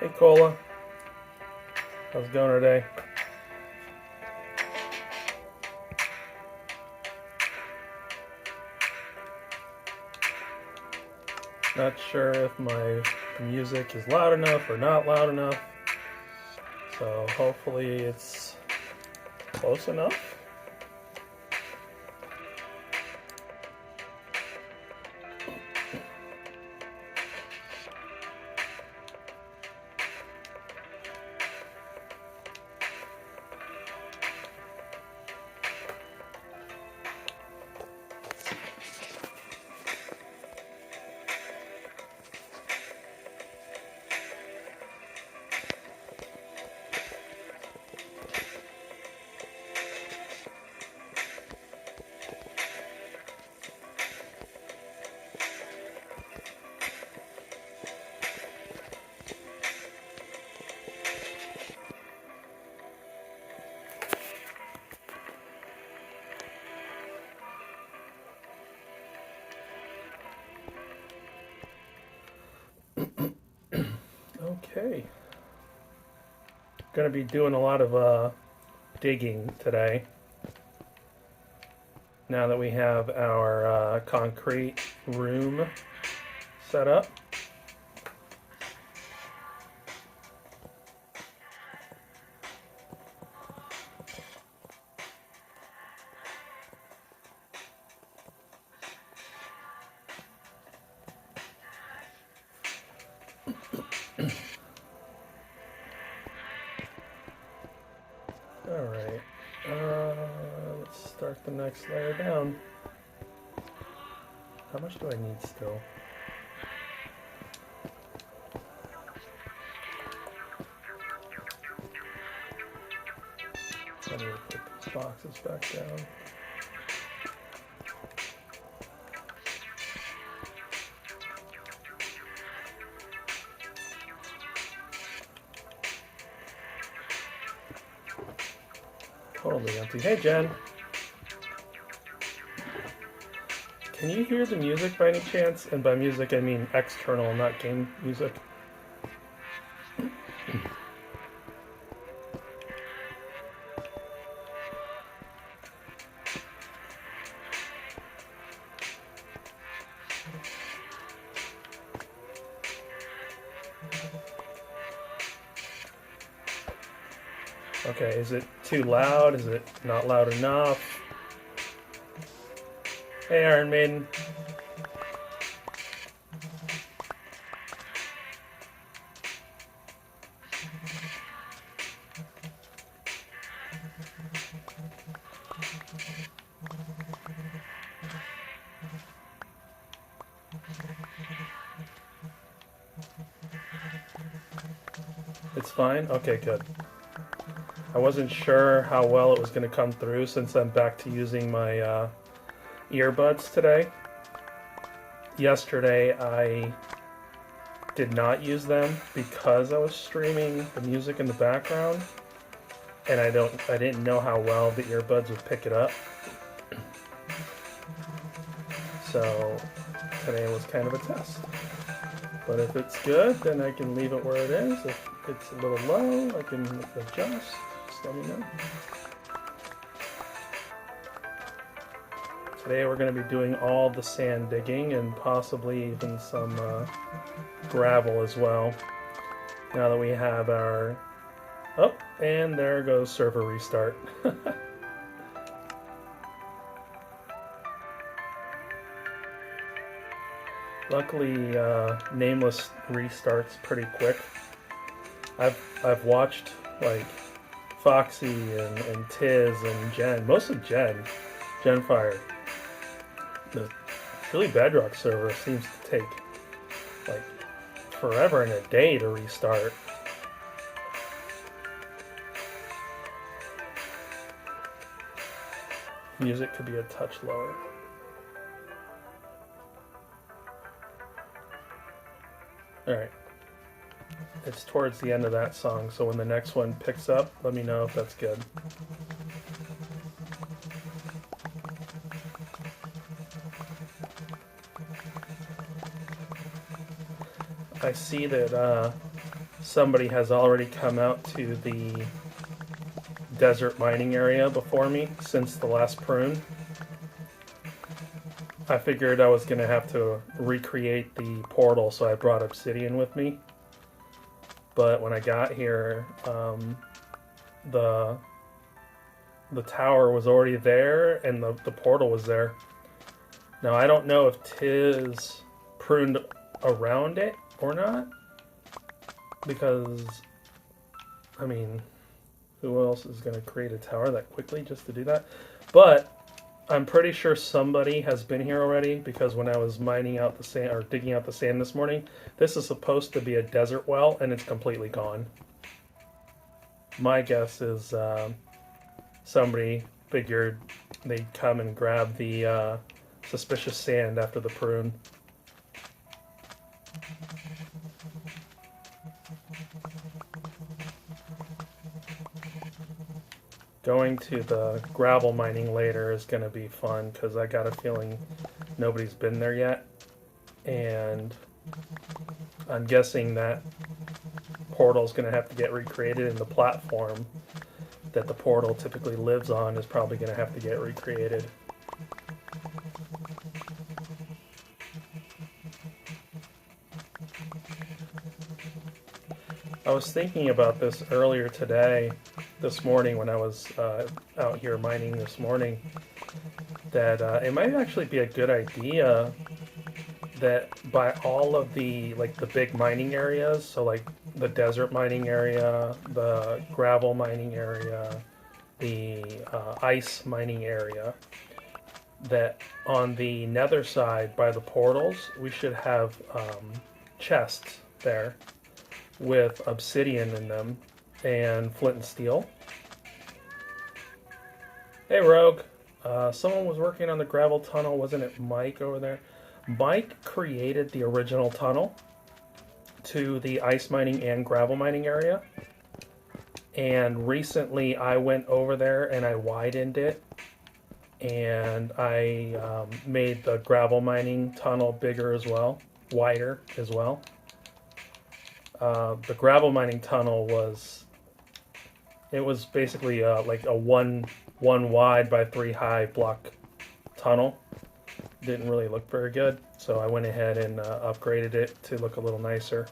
Hey Cola, how's it going today? Not sure if my music is loud enough or not loud enough, so hopefully it's close enough. Okay. Gonna be doing a lot of digging today. Now that we have our concrete room set up. Alright, let's start the next layer down. How much do I need still? I need to put these boxes back down. Totally empty. Hey Jen! Can you hear the music by any chance? And by music I mean external, not game music. Okay, is it too loud? Is it not loud enough? Hey Iron Maiden. It's fine? Okay, good. I wasn't sure how well it was going to come through since I'm back to using my earbuds today. Yesterday I did not use them because I was streaming the music in the background, and I didn't know how well the earbuds would pick it up. So today was kind of a test. But if it's good, then I can leave it where it is. If it's a little low, I can adjust. Just let me know. Today we're going to be doing all the sand digging and possibly even some gravel as well. Now that we have our... Oh, and there goes server restart. Luckily, Nameless restarts pretty quick. I've watched like Foxy and Tiz and Jen, mostly Genfire. The really Bedrock server seems to take like forever and a day to restart. Music could be a touch lower. Alright. It's towards the end of that song, so when the next one picks up, let me know if that's good. I see that somebody has already come out to the desert mining area before me since the last prune. I figured I was going to have to recreate the portal, so I brought obsidian with me. But when I got here, the tower was already there and the portal was there. Now I don't know if Tiz pruned around it or not, because, I mean, who else is going to create a tower that quickly just to do that? But I'm pretty sure somebody has been here already, because when I was mining out the sand, or digging out the sand this morning, this is supposed to be a desert well, and it's completely gone. My guess is somebody figured they'd come and grab the suspicious sand after the prune. Going to the gravel mining later is going to be fun, because I got a feeling nobody's been there yet. And I'm guessing that portal's going to have to get recreated, and the platform that the portal typically lives on is probably going to have to get recreated. I was thinking about this earlier today, this morning when I was out here mining this morning, that it might actually be a good idea that by all of the big mining areas, so like the desert mining area, the gravel mining area, the ice mining area, that on the nether side by the portals we should have chests there with obsidian in them and flint and steel. Hey Rogue, someone was working on the gravel tunnel, wasn't it Mike over there? Mike created the original tunnel to the ice mining and gravel mining area, and recently I went over there and I widened it, and I made the gravel mining tunnel bigger as well, wider as well. The gravel mining tunnel was basically like a one wide by 3 high block tunnel. Didn't really look very good, so I went ahead and upgraded it to look a little nicer.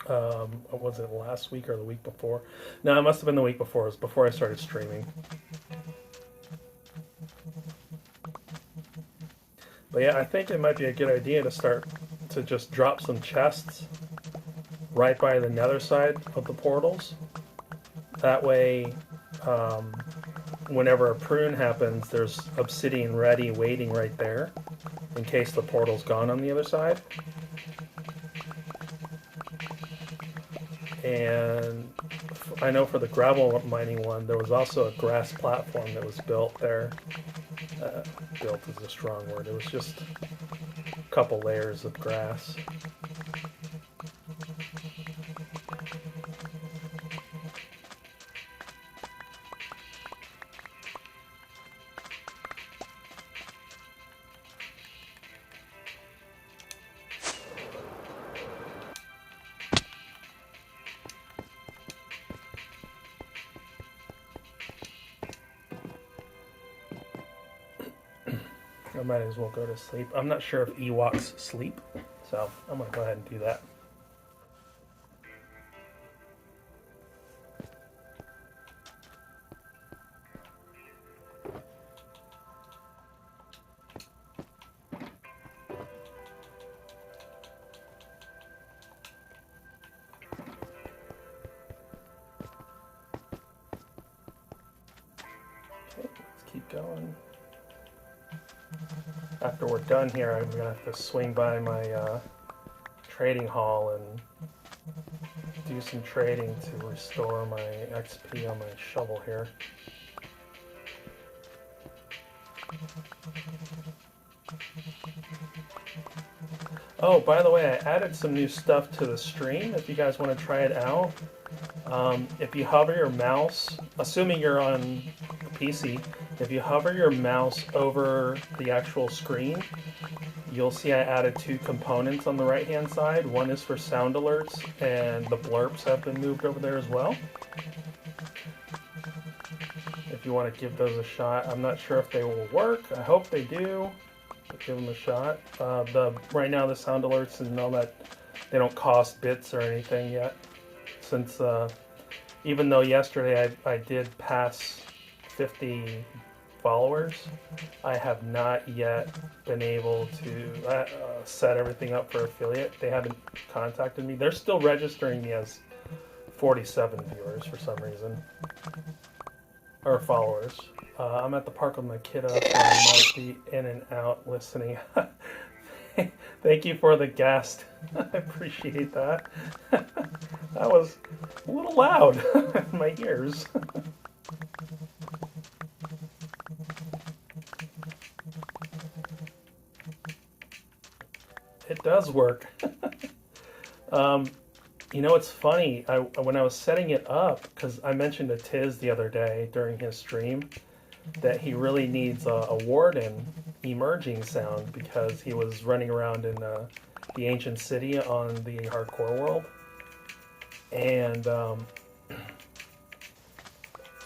Was it last week or the week before? No, it must have been the week before. It was before I started streaming. But yeah, I think it might be a good idea to start to just drop some chests right by the nether side of the portals. That way, whenever a prune happens, there's obsidian ready, waiting right there, in case the portal's gone on the other side. And I know for the gravel mining one, there was also a grass platform that was built there. Built is a strong word. It was just a couple layers of grass. I might as well go to sleep. I'm not sure if Ewoks sleep, so I'm going to go ahead and do that. Okay, let's keep going. After we're done here, I'm going to have to swing by my trading hall and do some trading to restore my XP on my shovel here. Oh, by the way, I added some new stuff to the stream if you guys want to try it out. If you hover your mouse, assuming you're on a PC, If you hover your mouse over the actual screen, you'll see I added two components on the right hand side. One is for sound alerts, and the blurps have been moved over there as well. If you want to give those a shot, I'm not sure if they will work. I hope they do. But give them a shot. Right now the sound alerts and all that, they don't cost bits or anything yet. Since even though yesterday I did pass 50 followers, I have not yet been able to set everything up for affiliate. They haven't contacted me. They're still registering me as 47 viewers for some reason, or followers. I'm at the park with my kiddo, so I might be in and out listening. Thank you for the guest. I appreciate that. That was a little loud in my ears. It does work. You know, it's funny. When I was setting it up, because I mentioned to Tiz the other day during his stream that he really needs a warden emerging sound because he was running around in the ancient city on the hardcore world, and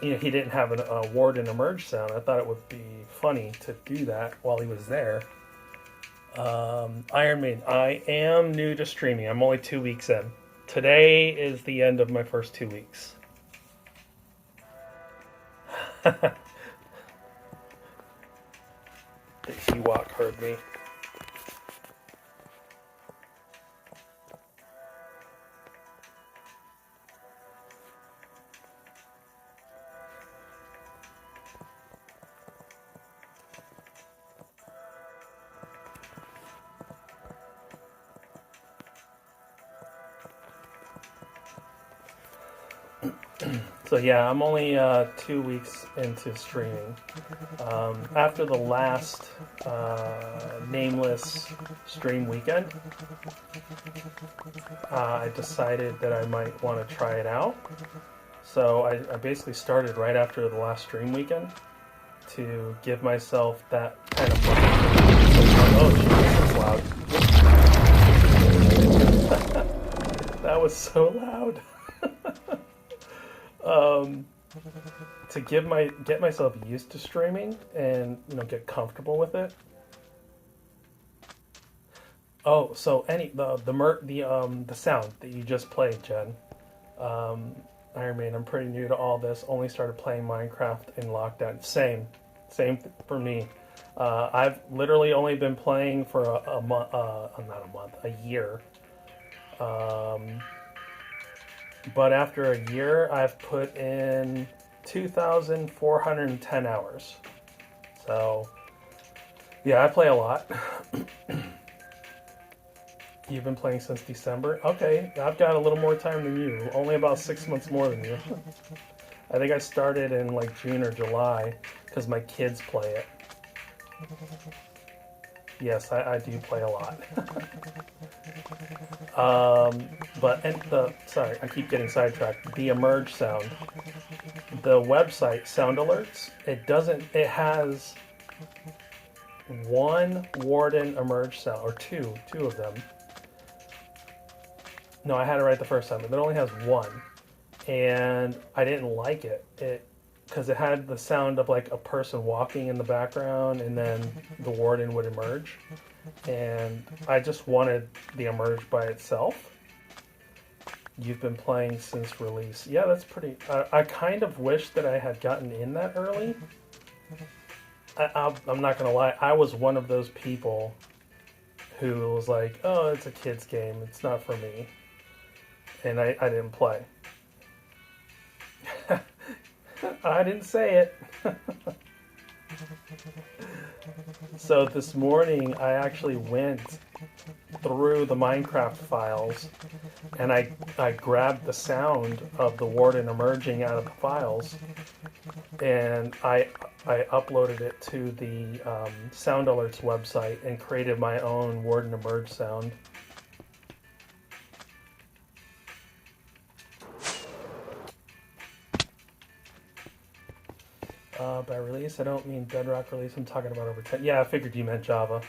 you know, he didn't have a warden emerge sound. I thought it would be funny to do that while he was there. Iron Maiden, I am new to streaming. I'm only 2 weeks in. Today is the end of my first 2 weeks. The Ewok heard me. So yeah, I'm only 2 weeks into streaming. After the last Nameless stream weekend, I decided that I might want to try it out. So I basically started right after the last stream weekend to give myself that kind of... Oh, jeez, that's loud. That was so loud. To get myself used to streaming and, you know, get comfortable with it. Oh, so the sound that you just played, Jen. Iron Man, I'm pretty new to all this. Only started playing Minecraft in lockdown. Same for me. I've literally only been playing for a month, not a month, a year. But after a year, I've put in 2,410 hours. So, yeah, I play a lot. You've been playing since December? Okay, I've got a little more time than you. Only about 6 months more than you. I think I started in like June or July because my kids play it. Yes, I do play a lot. Sorry, I keep getting sidetracked. The emerge sound, the website Sound Alerts, it has one warden emerge sound, or two of them. No, I had it right the first time, but it only has one, and I didn't like it because it had the sound of like a person walking in the background, and then the warden would emerge. And I just wanted the emerge by itself. You've been playing since release. Yeah, that's pretty... I kind of wish that I had gotten in that early. I'm not going to lie. I was one of those people who was like, oh, it's a kid's game. It's not for me. And I didn't play. I didn't say it. So this morning I actually went through the Minecraft files and I grabbed the sound of the warden emerging out of the files, and I uploaded it to the Sound Alerts website and created my own warden emerge sound. by release, I don't mean Bedrock release. I'm talking about over 10. Yeah, I figured you meant Java.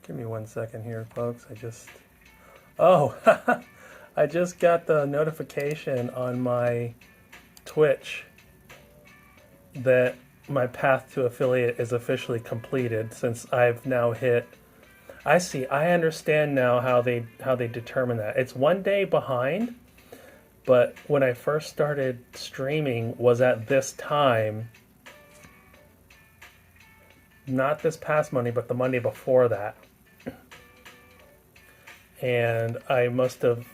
Give me 1 second here, folks. Oh, I just got the notification on my Twitch that my path to affiliate is officially completed since I've now hit. I see. I understand now how they determine that. It's 1 day behind, but when I first started streaming was at this time. Not this past Monday, but the Monday before that. And I must have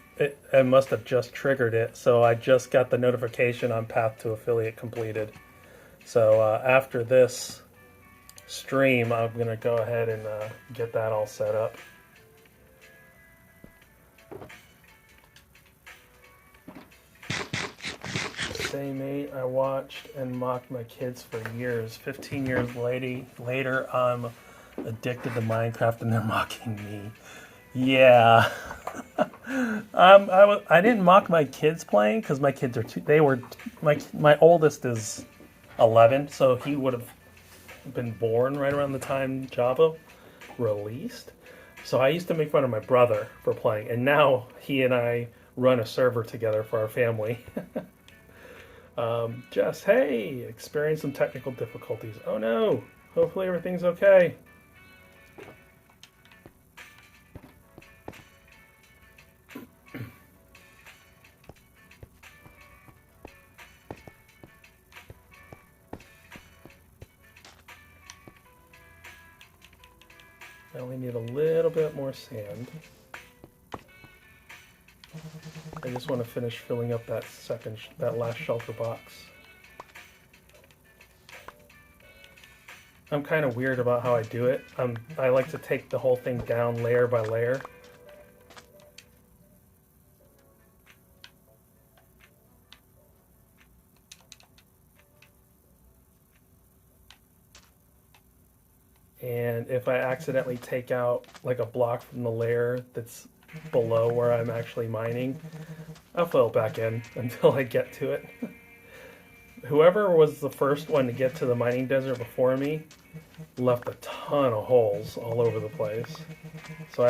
just triggered it, so I just got the notification on path to affiliate completed. So after this stream, I'm gonna go ahead and get that all set up. Say, mate, I watched and mocked my kids for years. 15 years later, I'm addicted to Minecraft and they're mocking me. Yeah. I didn't mock my kids playing because my kids are my oldest is 11, so he would have been born right around the time Java released. So I used to make fun of my brother for playing, and now he and I run a server together for our family. Just, hey, experience some technical difficulties. Oh no, hopefully everything's okay. I only need a little bit more sand. I just want to finish filling up that last shelter box. I'm kind of weird about how I do it. I like to take the whole thing down layer by layer. And if I accidentally take out like a block from the layer that's below where I'm actually mining, I'll fill it back in until I get to it. Whoever was the first one to get to the mining desert before me left a ton of holes all over the place. So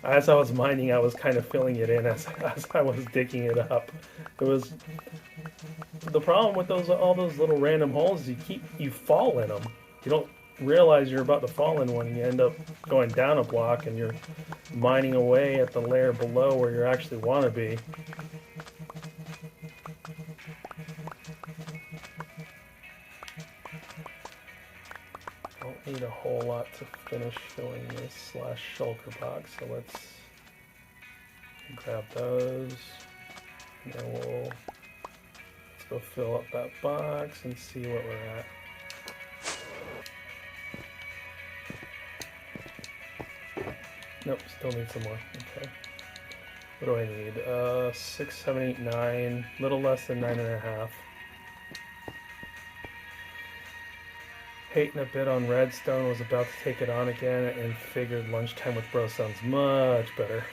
as I was mining, I was kind of filling it in as I was digging it up. The problem with all those little random holes, you fall in them. You don't realize you're about to fall in one, and you end up going down a block, and you're mining away at the layer below where you actually want to be. Don't need a whole lot to finish filling this last shulker box, so let's grab those, and then let's go fill up that box and see what we're at. Nope, still need some more. Okay. What do I need? 6, 7, 8, 9. Little less than 9.5. Hating a bit on Redstone, was about to take it on again, and figured lunchtime with bro sounds much better.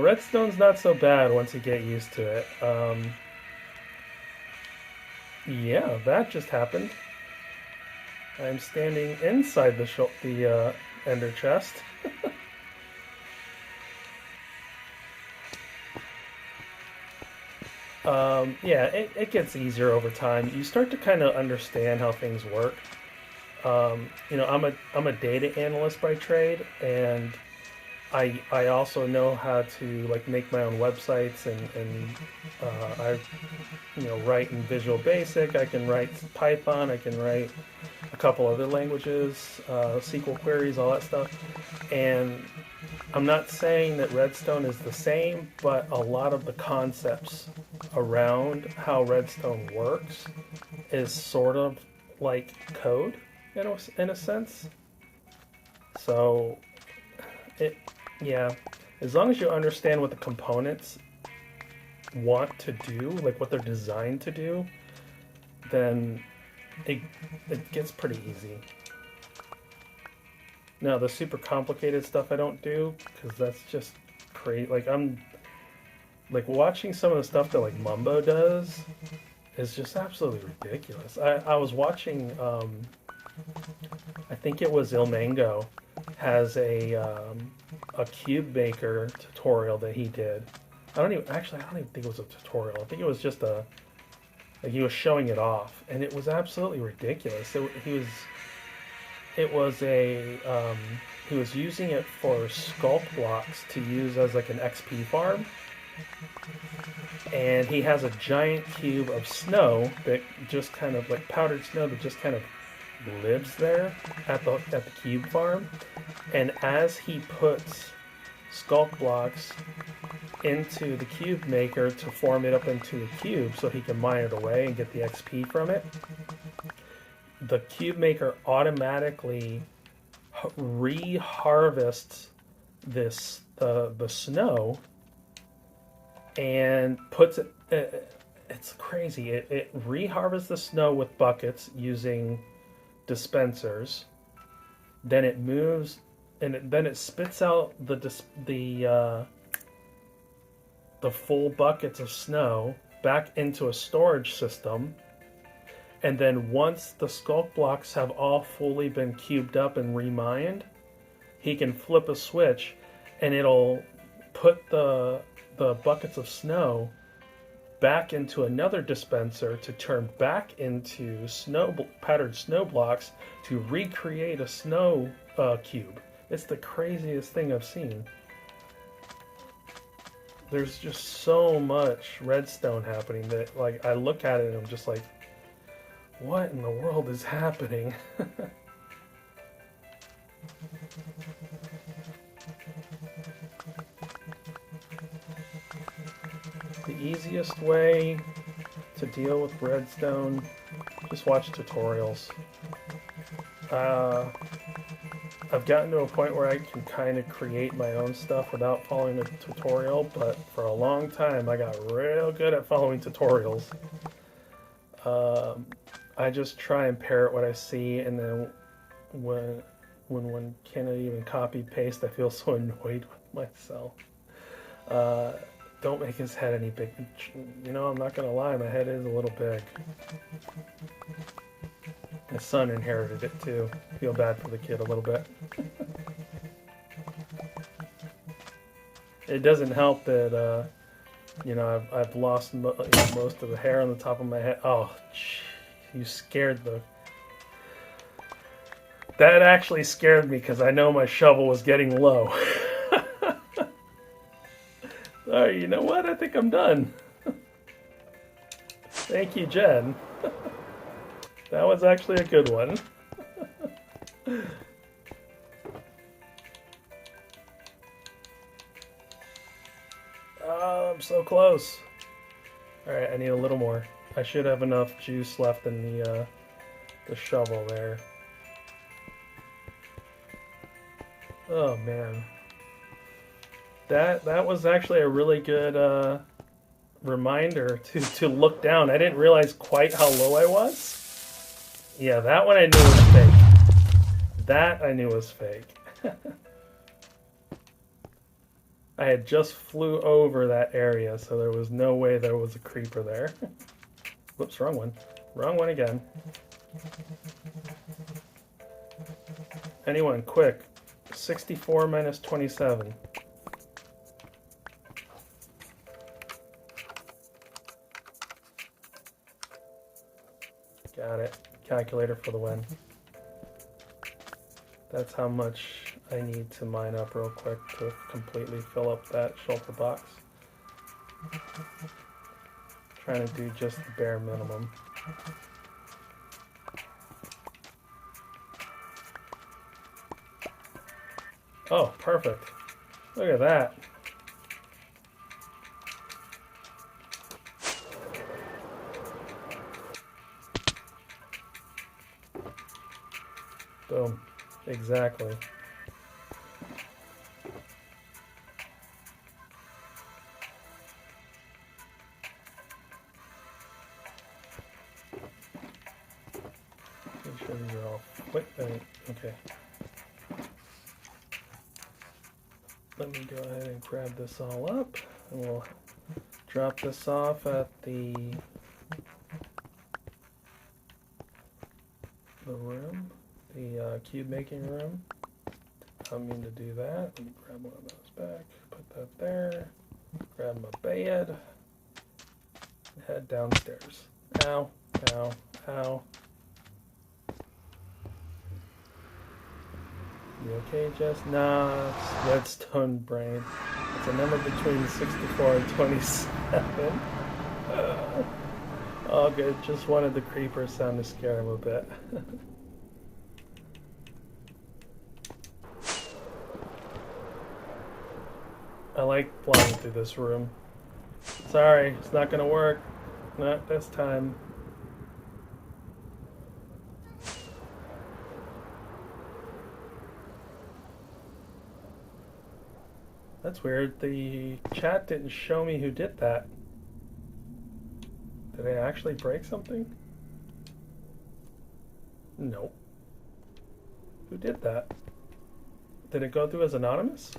Redstone's not so bad once you get used to it. Yeah, that just happened. I'm standing inside the ender chest. Yeah, it gets easier over time. You start to kind of understand how things work. You know, I'm a data analyst by trade, and I also know how to like make my own websites, and I write in Visual Basic. I can write Python. I can write a couple other languages, SQL queries, all that stuff. And I'm not saying that Redstone is the same, but a lot of the concepts around how Redstone works is sort of like code in a sense. So yeah, as long as you understand what the components want to do, like what they're designed to do, then it gets pretty easy. Now the super complicated stuff I don't do because that's just crazy. Like I'm like watching some of the stuff that like Mumbo does is just absolutely ridiculous. I was watching I think it was Il Mango has a cube maker tutorial that he did. I don't even think it was a tutorial. I think it was just like he was showing it off, and it was absolutely ridiculous. He was using it for sculpt blocks to use as like an XP farm, and he has a giant cube of snow that just kind of like powdered snow that just kind of lives there at the cube farm, and as he puts sculpt blocks into the cube maker to form it up into a cube so he can mine it away and get the XP from it, the cube maker automatically re-harvests the snow and puts it, it's crazy, it re-harvests the snow with buckets using dispensers, then it moves and then it spits out the full buckets of snow back into a storage system, and then once the sculpt blocks have all fully been cubed up and remined, he can flip a switch and it'll put the buckets of snow back into another dispenser to turn back into powdered snow blocks to recreate a snow cube. It's the craziest thing I've seen. There's just so much redstone happening that like I look at it and I'm just like, what in the world is happening? The easiest way to deal with redstone, just watch tutorials. I've gotten to a point where I can kind of create my own stuff without following a tutorial, but for a long time I got real good at following tutorials. I just try and parrot what I see, and then when one can't even copy paste, I feel so annoyed with myself. Don't make his head any big. You know, I'm not gonna lie, my head is a little big. My son inherited it too. I feel bad for the kid a little bit. It doesn't help that you know I've lost most of the hair on the top of my head. Oh, you scared the. That actually scared me because I know my shovel was getting low. Alright, you know what? I think I'm done. Thank you, Jen. That was actually a good one. Oh, I'm so close. Alright, I need a little more. I should have enough juice left in the shovel there. Oh man. That was actually a really good reminder to look down. I didn't realize quite how low I was. Yeah, that one I knew was fake. That I knew was fake. I had just flew over that area, so there was no way there was a creeper there. Whoops, wrong one. Wrong one again. Anyone, quick. 64 minus 27. Got it. Calculator for the win. That's how much I need to mine up real quick to completely fill up that shelter box. Trying to do just the bare minimum. Oh, perfect. Look at that. Boom. Exactly. So these are all... Wait, okay. Let me go ahead and grab this all up, and we'll drop this off at the room, the cube making room. I don't mean to do that. Let me grab one of those back, put that there, grab my bed, and head downstairs. Ow, ow, ow. You okay, Jess? Nah, it's redstone brain. It's a number between 64 and 27. All good. Just wanted the creeper sound to scare him a bit. I like flying through this room. Sorry, it's not gonna work. Not this time. That's weird. The chat didn't show me who did that. Did I actually break something? No. Who did that? Did it go through as anonymous?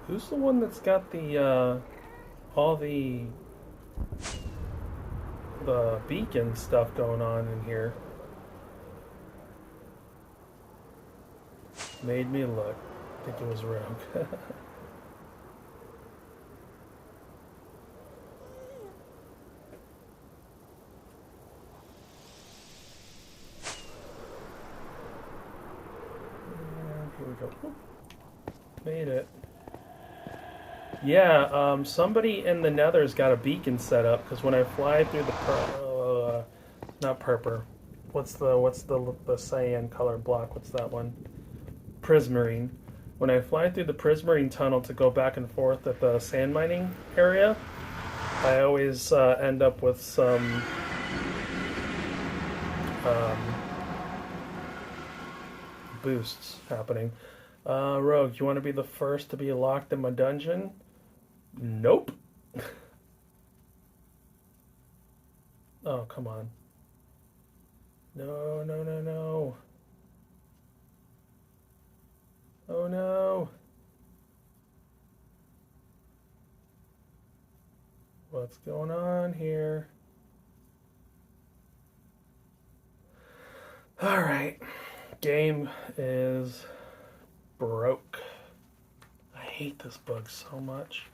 Who's the one that's got the all the beacon stuff going on in here? Made me look. I think it was Rogue. Here we go. Oop. Made it. Yeah, somebody in the Nether's got a beacon set up because when I fly through the not purple. What's the cyan color block? What's that one? Prismarine. When I fly through the Prismarine tunnel to go back and forth at the sand mining area, I always end up with some boosts happening. Rogue, you want to be the first to be locked in my dungeon? Nope. Oh, come on. No, no, no, no. Oh, no. What's going on here? All right. Game is broke. I hate this bug so much.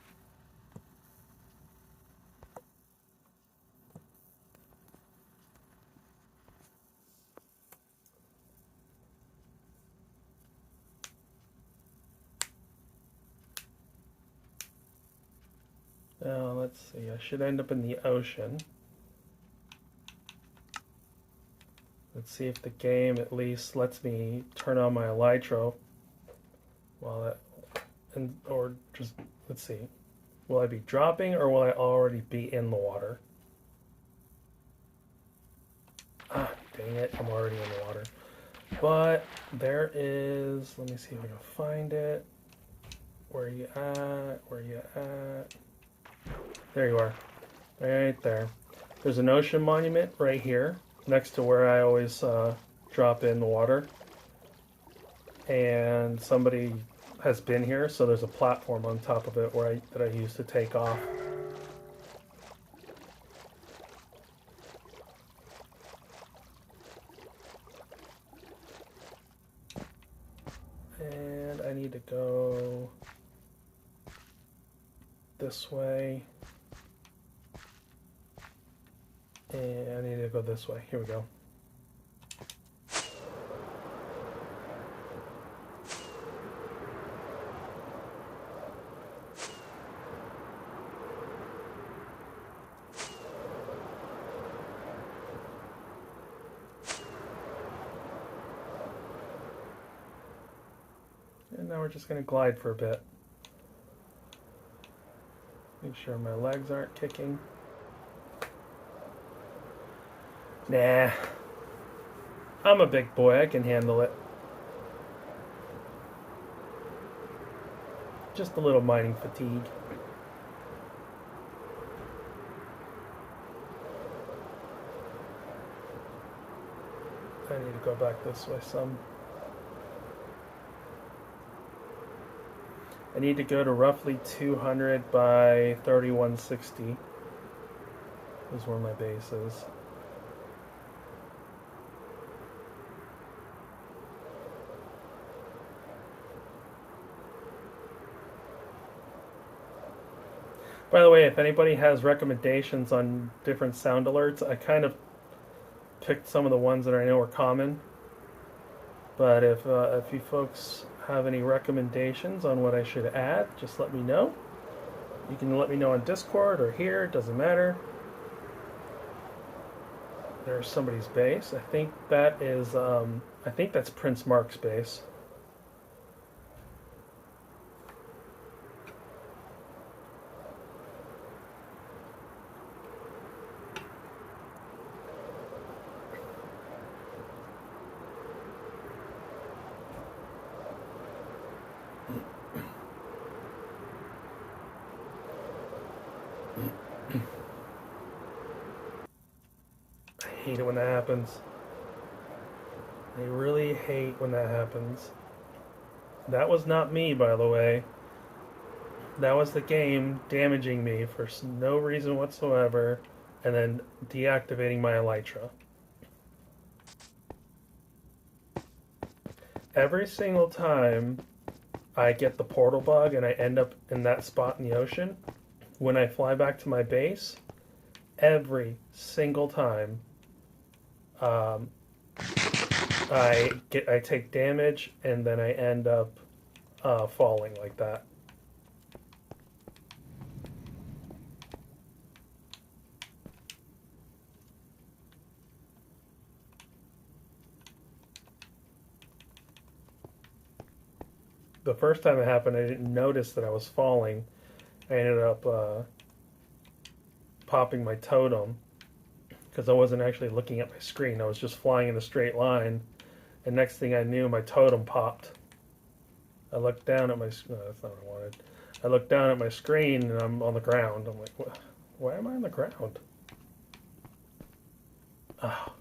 Now, let's see. I should end up in the ocean. Let's see if the game at least lets me turn on my elytro while that, or just, let's see. Will I be dropping or will I already be in the water? Ah, dang it, I'm already in the water. But there is, let me see if I can find it. Where are you at? Where are you at? There you are. Right there. There's an ocean monument right here, next to where I always drop in the water. And somebody has been here, so there's a platform on top of it where that I used to take off. And I need to go this way. And I need to go this way. Here we go. And now we're just going to glide for a bit. Make sure my legs aren't kicking. Nah. I'm a big boy, I can handle it. Just a little mining fatigue. I need to go back this way some. I need to go to roughly 200 by 3160 is where my base is. By the way, if anybody has recommendations on different sound alerts, I kind of picked some of the ones that I know are common. But if you folks have any recommendations on what I should add, just let me know. You can let me know on Discord or here, it doesn't matter. There's somebody's base. I think that is, I think that's Prince Mark's base. I hate it when that happens. I really hate when that happens. That was not me, by the way. That was the game damaging me for no reason whatsoever, and then deactivating my elytra. Every single time I get the portal bug and I end up in that spot in the ocean, when I fly back to my base, every single time I take damage and then I end up falling like that. The first time it happened, I didn't notice that I was falling. I ended up popping my totem because I wasn't actually looking at my screen. I was just flying in a straight line, and next thing I knew, my totem popped. I looked down at my... No, that's not what I wanted. I looked down at my screen, and I'm on the ground. I'm like, what? Why am I on the ground? Oh.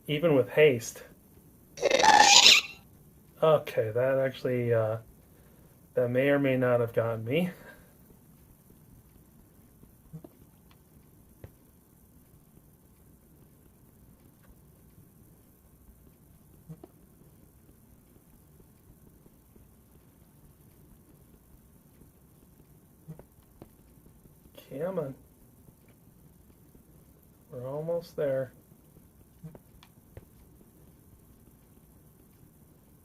Even with haste. Okay, that actually... that may or may not have gotten me. Come on. We're almost there.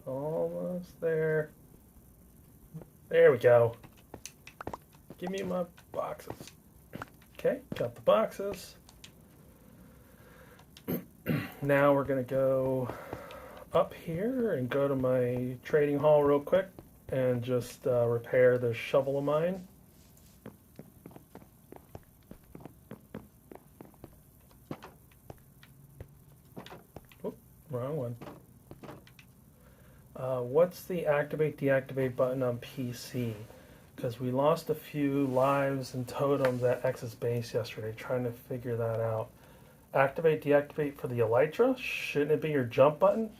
Almost there. There we go. Give me my boxes. Okay, got the boxes. Now we're going to go up here and go to my trading hall real quick and just repair this shovel of mine. Oop, wrong one. What's the activate deactivate button on PC? Because we lost a few lives and totems at X's base yesterday, trying to figure that out. Activate deactivate for the elytra? Shouldn't it be your jump button?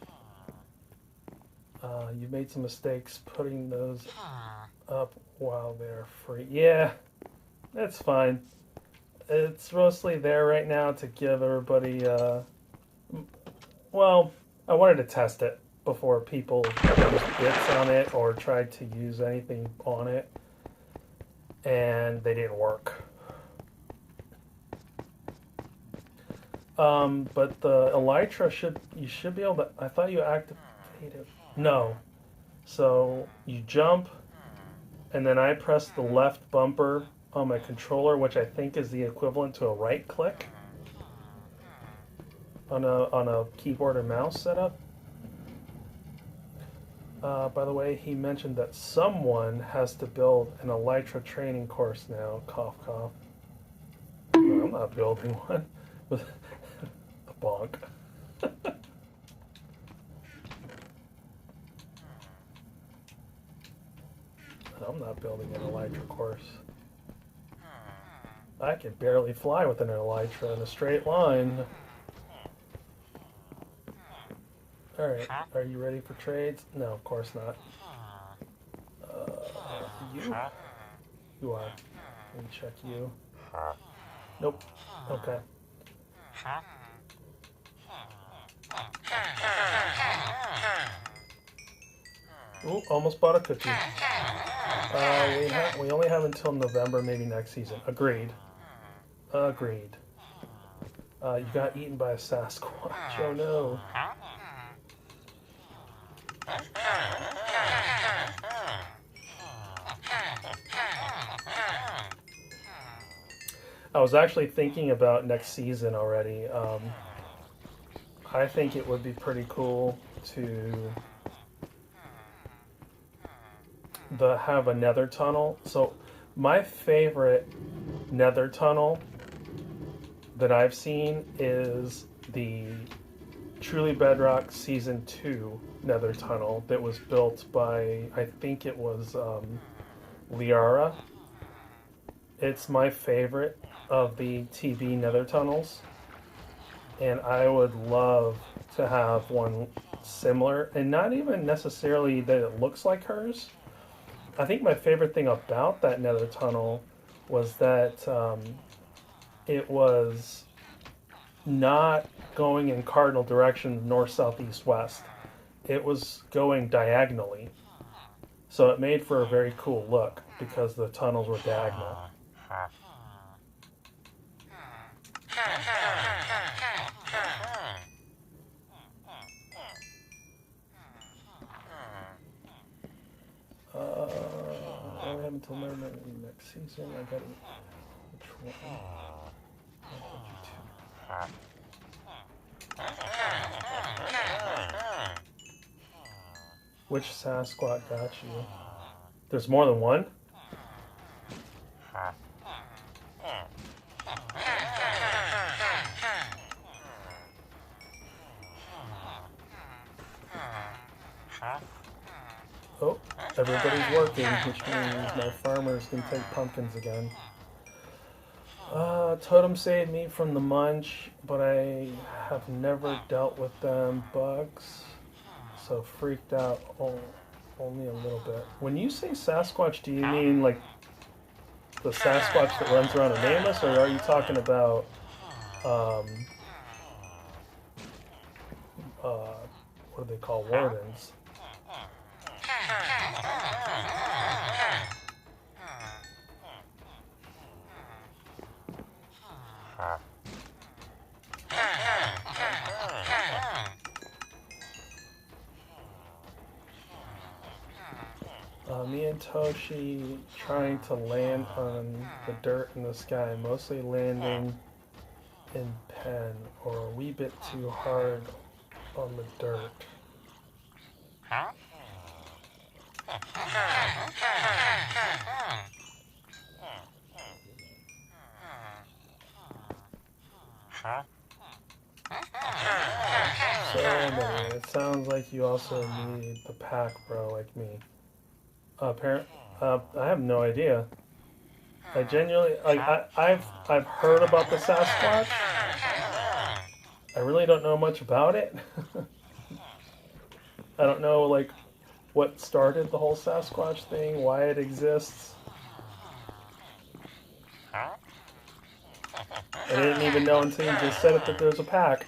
You made some mistakes putting those up while they're free. Yeah, that's fine. It's mostly there right now to give everybody, well, I wanted to test it before people used bits on it or tried to use anything on it, and they didn't work. But the elytra you should be able to, I thought you activated, no. So you jump, and then I press the left bumper on my controller, which I think is the equivalent to a right click on a keyboard and mouse setup. By the way, he mentioned that someone has to build an Elytra training course now. Cough, cough. No, I'm not building one. With a bonk. I'm not building an Elytra course. I can barely fly with an Elytra in a straight line. Alright, are you ready for trades? No, of course not. You? You are. Let me check you. Nope. Okay. Ooh, almost bought a cookie. We only have until November, maybe next season. Agreed. Agreed. You got eaten by a Sasquatch. Oh no. I was actually thinking about next season already. I think it would be pretty cool to have a nether tunnel. So my favorite nether tunnel that I've seen is the Truly Bedrock Season 2 nether tunnel that was built by, I think it was Liara. It's my favorite of the TB nether tunnels, and I would love to have one similar, and not even necessarily that it looks like hers. I think my favorite thing about that nether tunnel was that it was not going in cardinal directions north, south, east, west. It was going diagonally. So it made for a very cool look because the tunnels were diagonal. I only have until next season. I got which one? Which Sasquatch got you? There's more than one? Oh, everybody's working, which means my farmers can take pumpkins again. Totem saved me from the munch, but I have never dealt with them bugs, so freaked out only a little bit. When you say Sasquatch, do you mean like the Sasquatch that runs around in Nameless, or are you talking about what do they call wardens? Me and Toshi trying to land on the dirt in the sky, mostly landing in pen, or a wee bit too hard on the dirt. So anyway, it sounds like you also need the pack, bro, like me. I have no idea. I genuinely, like, I've heard about the Sasquatch. I really don't know much about it. I don't know, like, what started the whole Sasquatch thing, why it exists. I didn't even know until you just said it that there's a pack.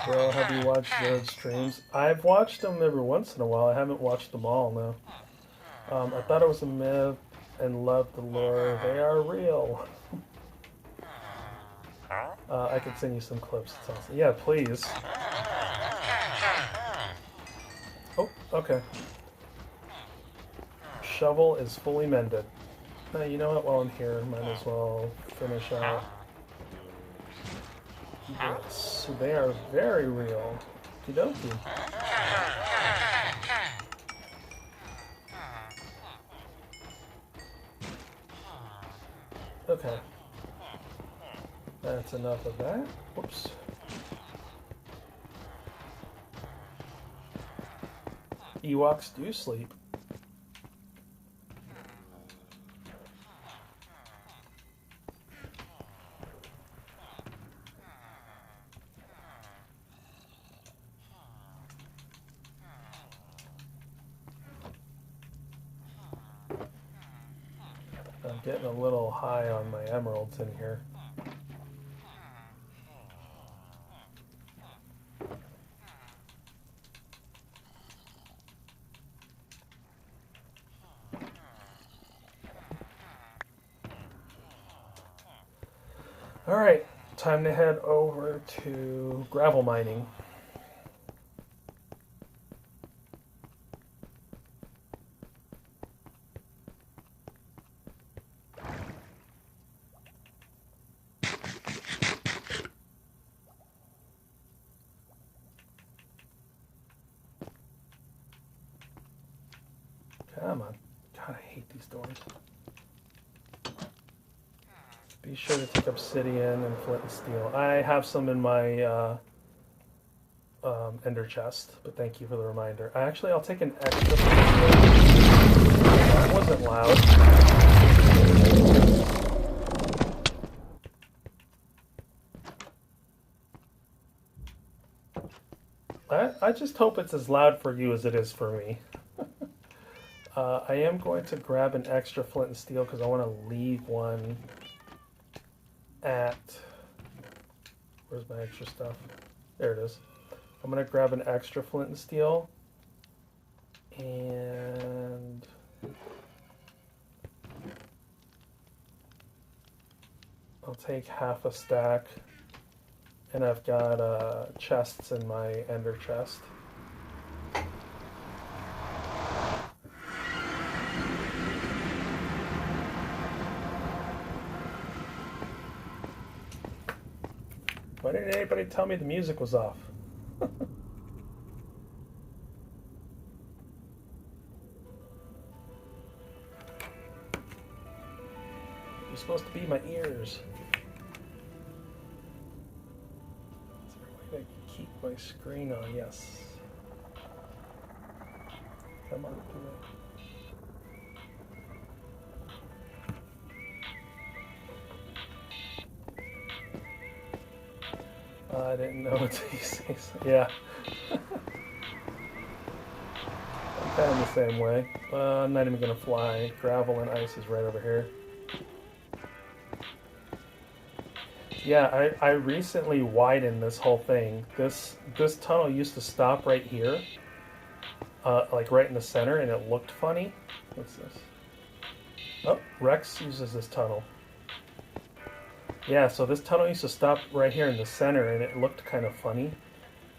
Bro, have you watched Zerd's streams? I've watched them every once in a while. I haven't watched them all, no. I thought it was a myth and loved the lore. They are real. I could send you some clips. It's awesome. Yeah, please. Oh, Okay. Shovel is fully mended. You know what? While I'm here, might as well finish out this. They are very real. Okie dokie. Okay. That's enough of that. Whoops. Ewoks do sleep. I'm getting a little high on my emeralds in here. Alright, time to head over to gravel mining. Come on. God, I hate these doors. Be sure to take obsidian and flint and steel. I have some in my ender chest, but thank you for the reminder. I'll take an extra. That wasn't loud. I just hope it's as loud for you as it is for me. I am going to grab an extra flint and steel because I want to leave one at... Where's my extra stuff? There it is. I'm going to grab an extra flint and steel. And... I'll take half a stack. And I've got chests in my ender chest. Why didn't anybody tell me the music was off? You're supposed to be my ears. Is there a way to keep my screen on? Yes. Come on, do it. I didn't know what to say. Yeah. I'm kind of the same way. I'm not even going to fly. Gravel and ice is right over here. Yeah, I recently widened this whole thing. This tunnel used to stop right here. Like right in the center, and it looked funny. What's this? Oh, Rex uses this tunnel. Yeah, so this tunnel used to stop right here in the center, and it looked kind of funny.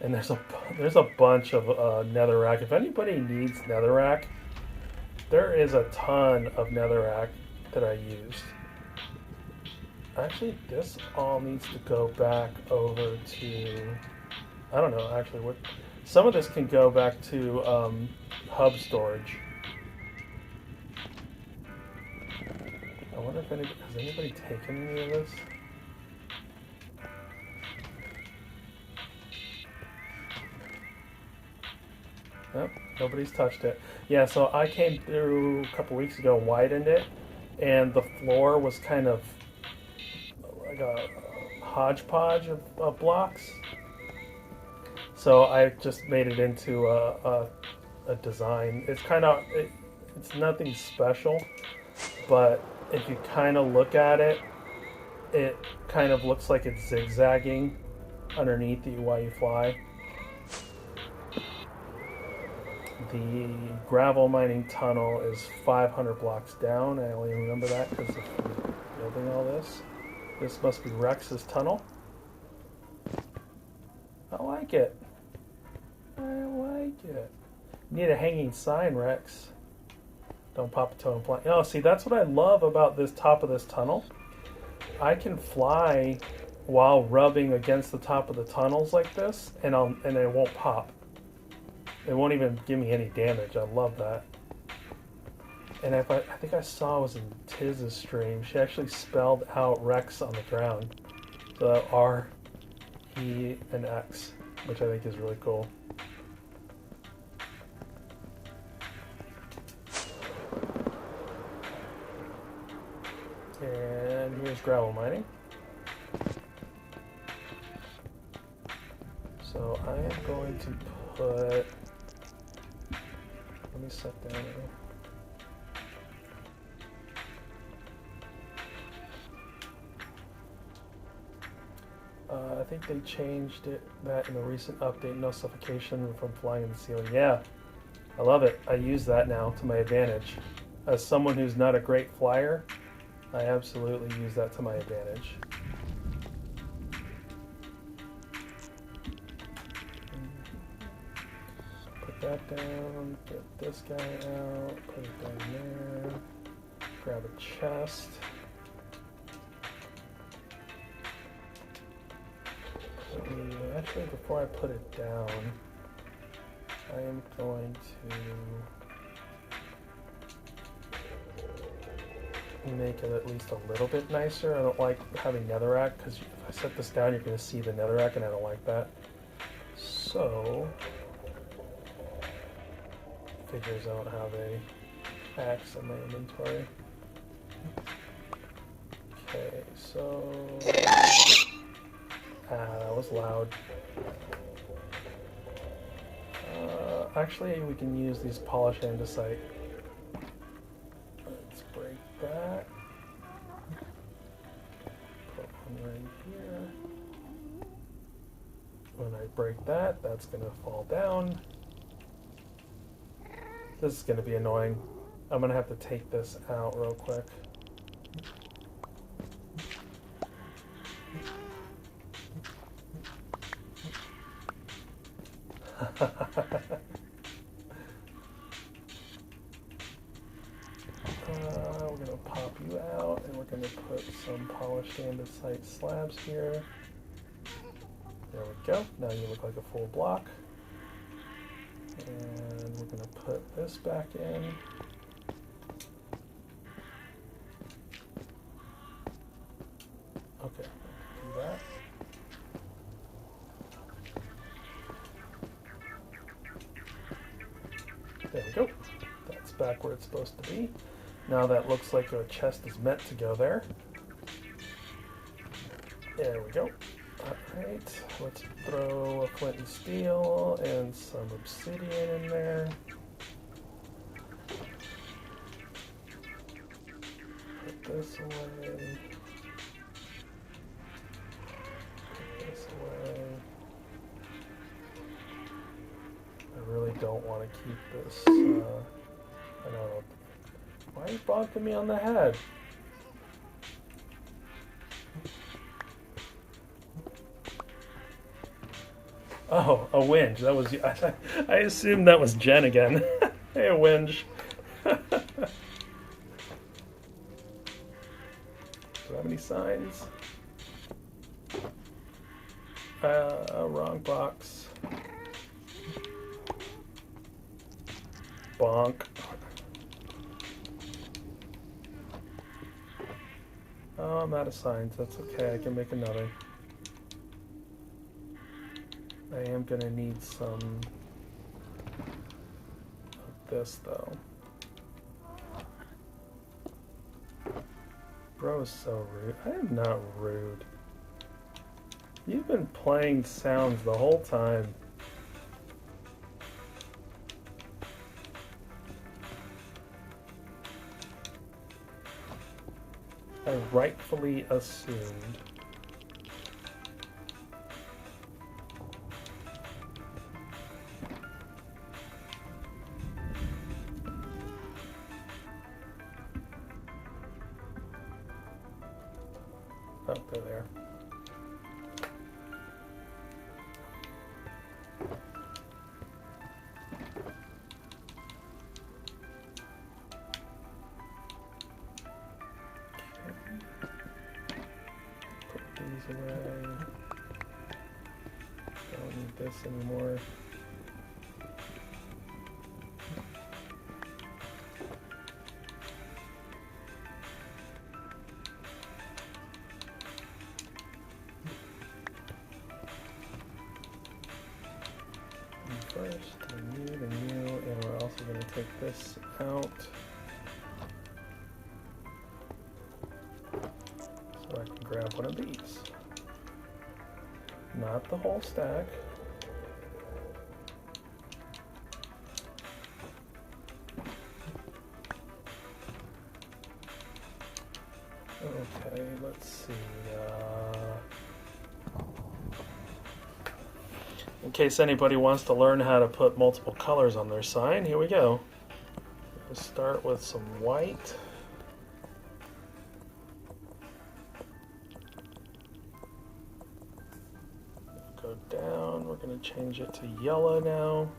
And there's a bunch of netherrack. If anybody needs netherrack, there is a ton of netherrack that I used. Actually, this all needs to go back over to... I don't know, actually, what... Some of this can go back to hub storage. I wonder if has anybody taken any of this? Nope, nobody's touched it. Yeah, so I came through a couple weeks ago, widened it, and the floor was kind of like a hodgepodge of blocks. So I just made it into a design. It's kind of, it's nothing special, but if you kind of look at it, it kind of looks like it's zigzagging underneath you while you fly. The gravel mining tunnel is 500 blocks down. I only remember that because of building all this. This must be Rex's tunnel. I like it. I like it. Need a hanging sign, Rex. Don't pop a totem plant. Oh, see, that's what I love about this top of this tunnel. I can fly while rubbing against the top of the tunnels like this, and it won't pop. It won't even give me any damage. I love that. And I think I saw it was in Tiz's stream. She actually spelled out Rex on the ground. So R, E, and X, which I think is really cool. And here's gravel mining. So I am going to put, let me set down here. I think they changed that in a recent update, no suffocation from flying in the ceiling. Yeah, I love it. I use that now to my advantage. As someone who's not a great flyer, I absolutely use that to my advantage. Put that down, get this guy out, put it down there, grab a chest. Actually, before I put it down, I am going to make it at least a little bit nicer. I don't like having netherrack, because if I set this down, you're going to see the netherrack, and I don't like that. So, figures I don't have a axe in my inventory. Okay, so... that was loud. Actually, we can use these polished andesite. Let's break that. Put one right here. When I break that, that's going to fall down. This is going to be annoying. I'm going to have to take this out real quick. We're going to pop you out, and we're going to put some polished andesite slabs here. There we go. Now you look like a full block. And we're going to put this back in. Okay, do that. There we go. That's back where it's supposed to be. Now that looks like a chest is meant to go there. There we go. Alright, let's throw a flint and steel and some obsidian in there. Put this away. Put this away. I really don't want to keep this, I don't know. Why are you bonking me on the head? Oh, a whinge. That was, I assumed that was Jen again. Hey, a whinge. Do I have any signs? Wrong box. Bonk. Oh, I'm out of signs. That's okay. I can make another. I am gonna need some of this though. Bro is so rude. I am not rude. You've been playing sounds the whole time. I rightfully assumed. Oh, they're there. away. Don't need this anymore. First, the new, and we're also going to take this out so I can grab one of these. Not the whole stack. Okay, let's see. In case anybody wants to learn how to put multiple colors on their sign, here we go. We'll start with some white. Go down, we're going to change it to yellow now.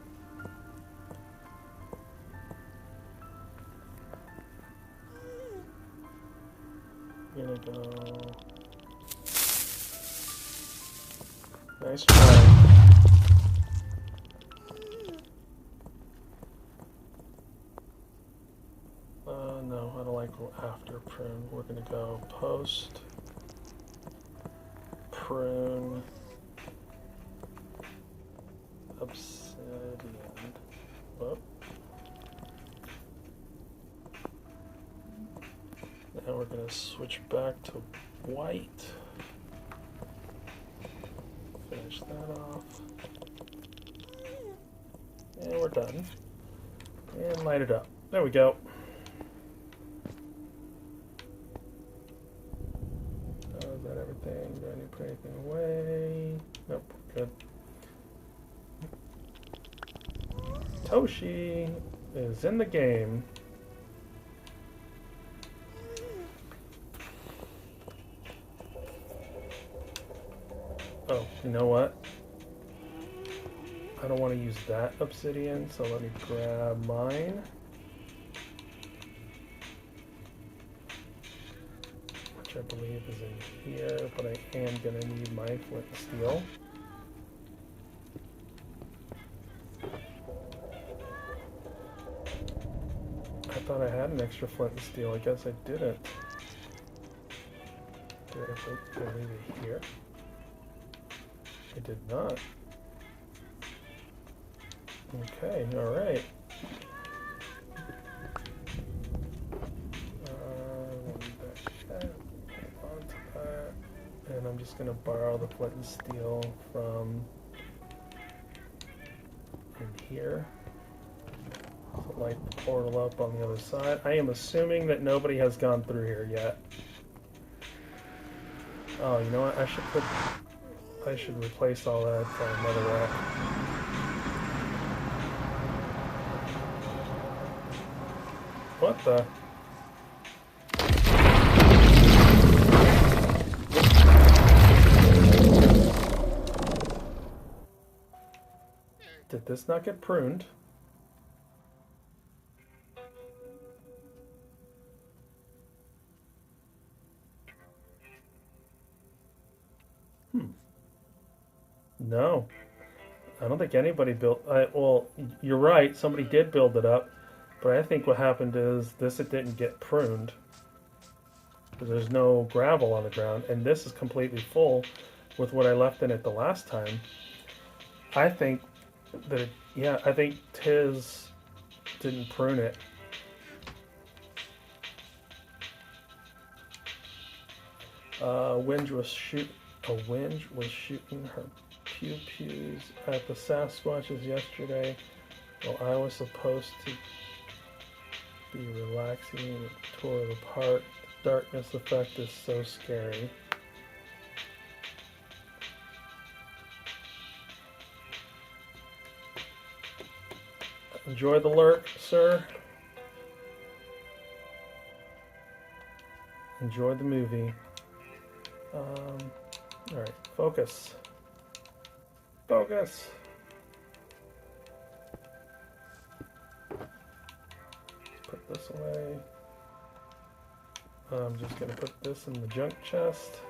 We're going to go... Nice try. No, I don't like after prune. We're going to go post, prune, obsidian. Whoop. Now we're going to switch back to white. Finish that off. And we're done. And light it up. There we go. Is that everything? Do I need to put anything away? Nope, good. Toshi is in the game. Oh, you know what? I don't want to use that obsidian, so let me grab mine. Which I believe is in here, but I am going to need my flint and steel. I thought I had an extra flint and steel. I guess I didn't. Did I leave it here? I did not. Okay, alright. And I'm just going to borrow the flint and steel from in here. So light the portal up on the other side. I am assuming that nobody has gone through here yet. Oh, you know what? I should replace all that nether rack. What the? Did this not get pruned? No. I don't think anybody built... well, you're right. Somebody did build it up. But I think what happened is this, it didn't get pruned. There's no gravel on the ground. And this is completely full with what I left in it the last time. I think that it... Yeah, I think Tiz didn't prune it. A winch was shooting her pew-pews at the Sasquatches yesterday while I was supposed to be relaxing and tore it apart. The darkness effect is so scary. Enjoy the lurk, sir. Enjoy the movie. Alright, focus. Focus! Let's put this away. I'm just going to put this in the junk chest.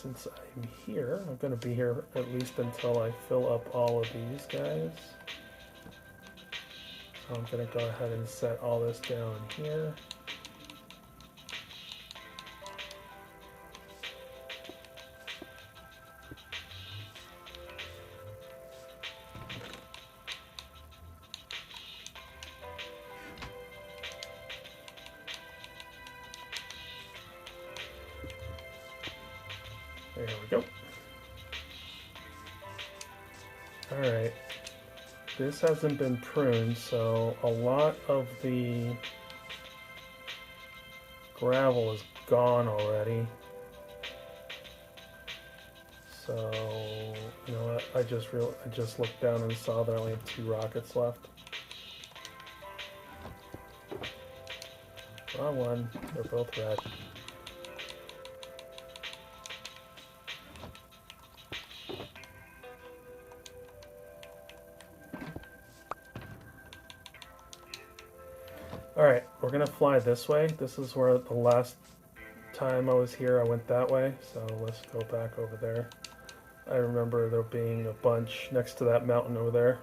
since I'm here, I'm going to be here at least until I fill up all of these guys. So I'm going to go ahead and set all this down here. There we go. Alright, this hasn't been pruned, so a lot of the gravel is gone already. So, you know what, I just looked down and saw that I only have 2 rockets left. Wrong one, they're both red. Alright, we're going to fly this way. This is where the last time I was here I went that way, so let's go back over there. I remember there being a bunch next to that mountain over there.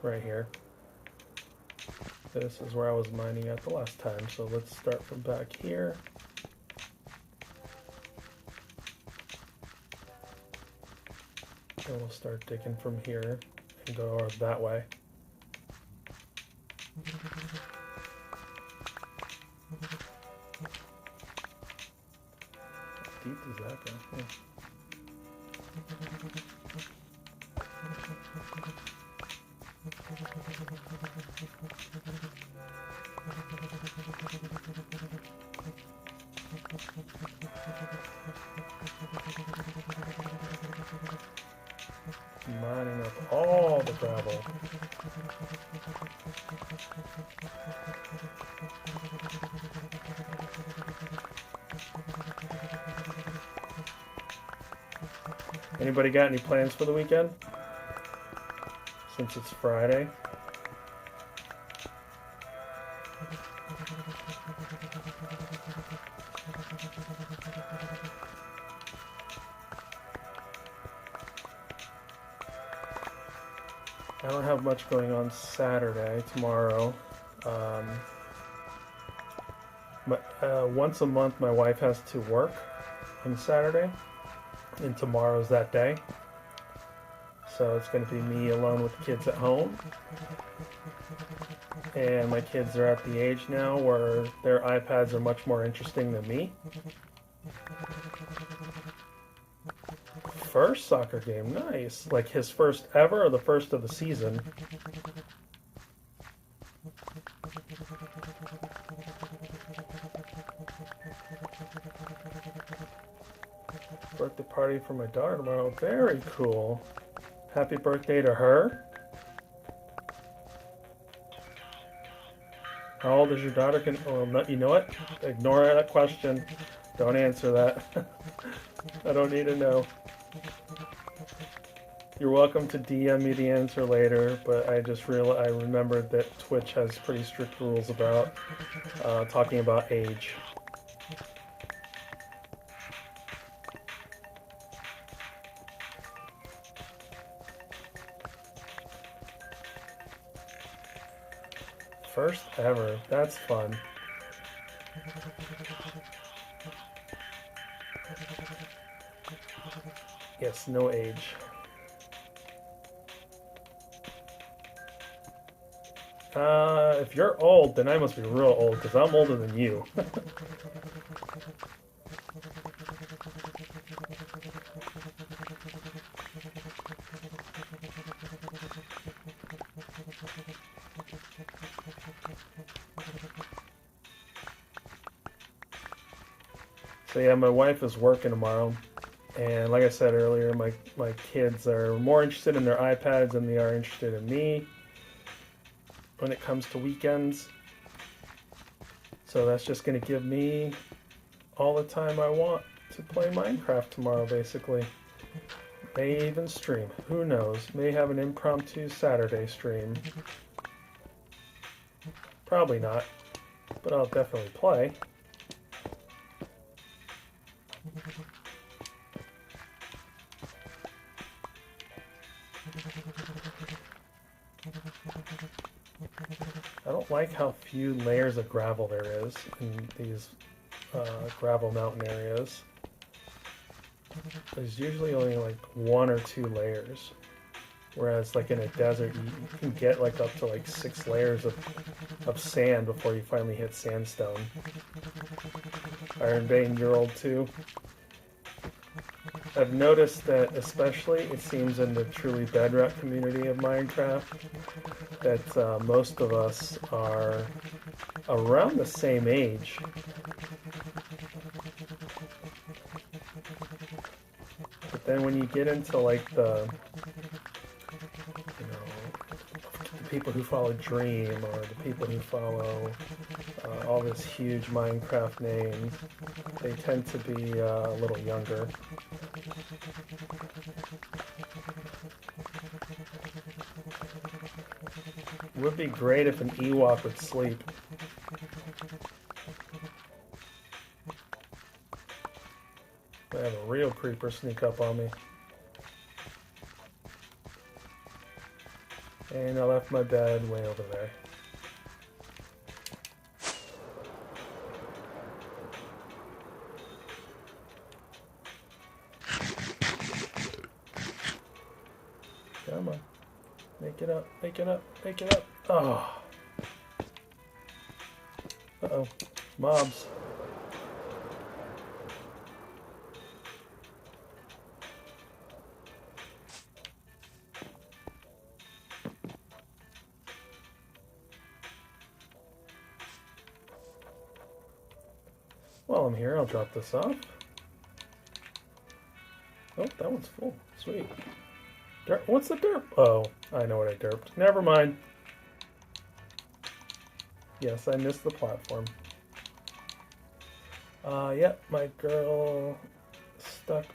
Right here. This is where I was mining at the last time, so let's start from back here. And we'll start digging from here and go that way. How deep does that go? Mining up all the gravel. Anybody got any plans for the weekend? Since it's Friday. I don't have much going on Saturday, tomorrow. Once a month my wife has to work on Saturday, and tomorrow's that day. So it's going to be me alone with the kids at home. And my kids are at the age now where their iPads are much more interesting than me. First soccer game, nice. Like his first ever or the first of the season? Birthday party for my daughter tomorrow. Very cool. Happy birthday to her. How old is your daughter? You know what? Ignore that question. Don't answer that. I don't need to know. You're welcome to DM me the answer later, but I remembered that Twitch has pretty strict rules about talking about age. First ever. That's fun. Yes, no age. If you're old, then I must be real old, because I'm older than you. So yeah, my wife is working tomorrow, and like I said earlier, my kids are more interested in their iPads than they are interested in me when it comes to weekends. So that's just going to give me all the time I want to play Minecraft tomorrow, basically. May even stream. Who knows? May have an impromptu Saturday stream. Probably not, but I'll definitely play. I don't like how few layers of gravel there is in these gravel mountain areas. There's usually only like 1 or 2 layers, whereas like in a desert you can get like up to like 6 layers of sand before you finally hit sandstone. Iron Vein, you're old too. I've noticed that especially it seems in the truly bedrock community of Minecraft that most of us are around the same age. But then when you get into like the people who follow Dream or the people who follow all this huge Minecraft names, they tend to be a little younger. It would be great if an Ewok would sleep. I have a real creeper sneak up on me. And I left my bed way over there. Come on. Make it up, make it up, make it up. Oh. Uh-oh. Mobs. While I'm here, I'll drop this off. Oh, that one's full. Sweet. What's the derp? Oh, I know what I derped. Never mind. Yes, I missed the platform. Yep, my girl's stuck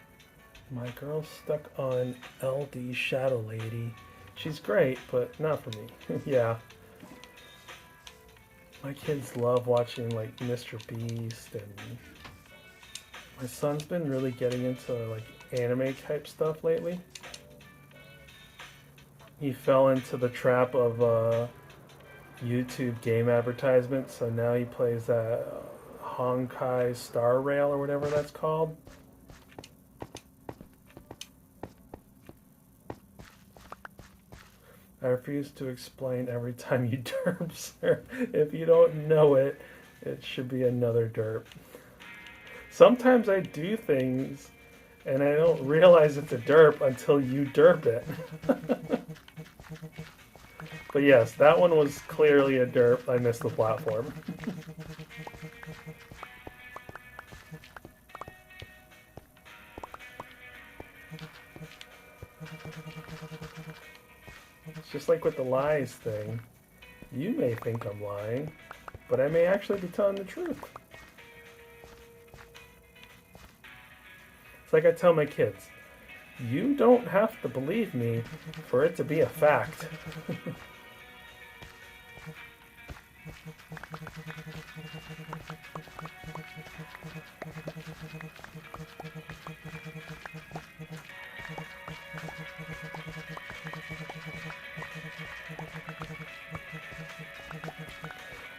on LD Shadow Lady. She's great, but not for me. Yeah. My kids love watching like Mr. Beast, and my son's been really getting into like anime type stuff lately. He fell into the trap of YouTube game advertisements, so now he plays that Honkai Star Rail or whatever that's called. I refuse to explain every time you derp, sir. If you don't know it, it should be another derp. Sometimes I do things and I don't realize it's a derp until you derp it. But yes, that one was clearly a derp. I missed the platform. It's just like with the lies thing. You may think I'm lying, but I may actually be telling the truth. It's like I tell my kids, you don't have to believe me for it to be a fact.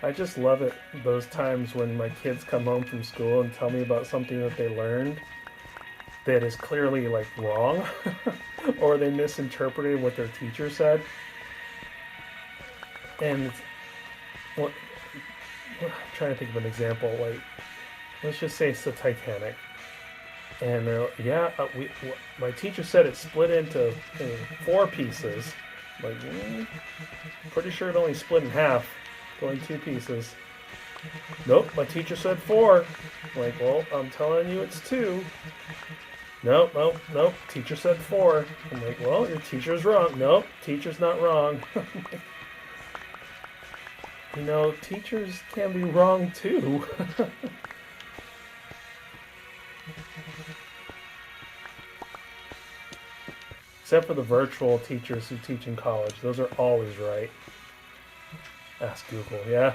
I just love it, those times when my kids come home from school and tell me about something that they learned that is clearly like wrong or they misinterpreted what their teacher said. And it's, well, I'm trying to think of an example, like let's just say it's the Titanic, and they're like, yeah, my teacher said it split into 4 pieces. Like, pretty sure it only split in half, going 2 pieces. Nope, my teacher said 4. Like, well, I'm telling you it's 2. Nope, teacher said 4. I'm like, well, your teacher's wrong. Nope, teacher's not wrong. You know, teachers can be wrong too. Except for the virtual teachers who teach in college. Those are always right. Ask Google, yeah?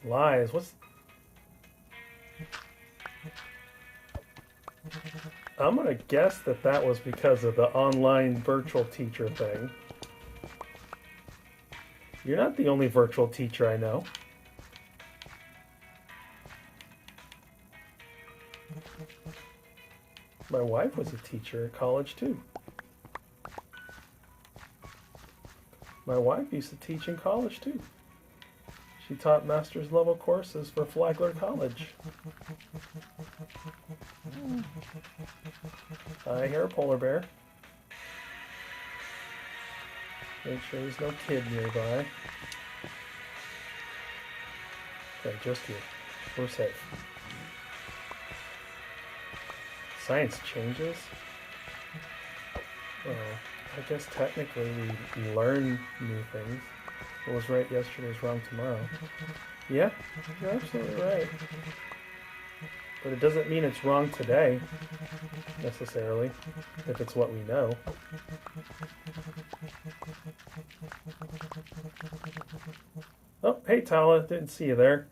Lies. What's... I'm gonna guess that that was because of the online virtual teacher thing. You're not the only virtual teacher I know. My wife was a teacher at college too. My wife used to teach in college too. She taught master's level courses for Flagler College. I hear a polar bear. Make sure there's no kid nearby. Okay, just you. We're safe. Science changes? Well, I guess technically we learn new things. What was right yesterday is wrong tomorrow. Yeah, you're absolutely right. But it doesn't mean it's wrong today, necessarily, if it's what we know. Oh, hey Tala, didn't see you there.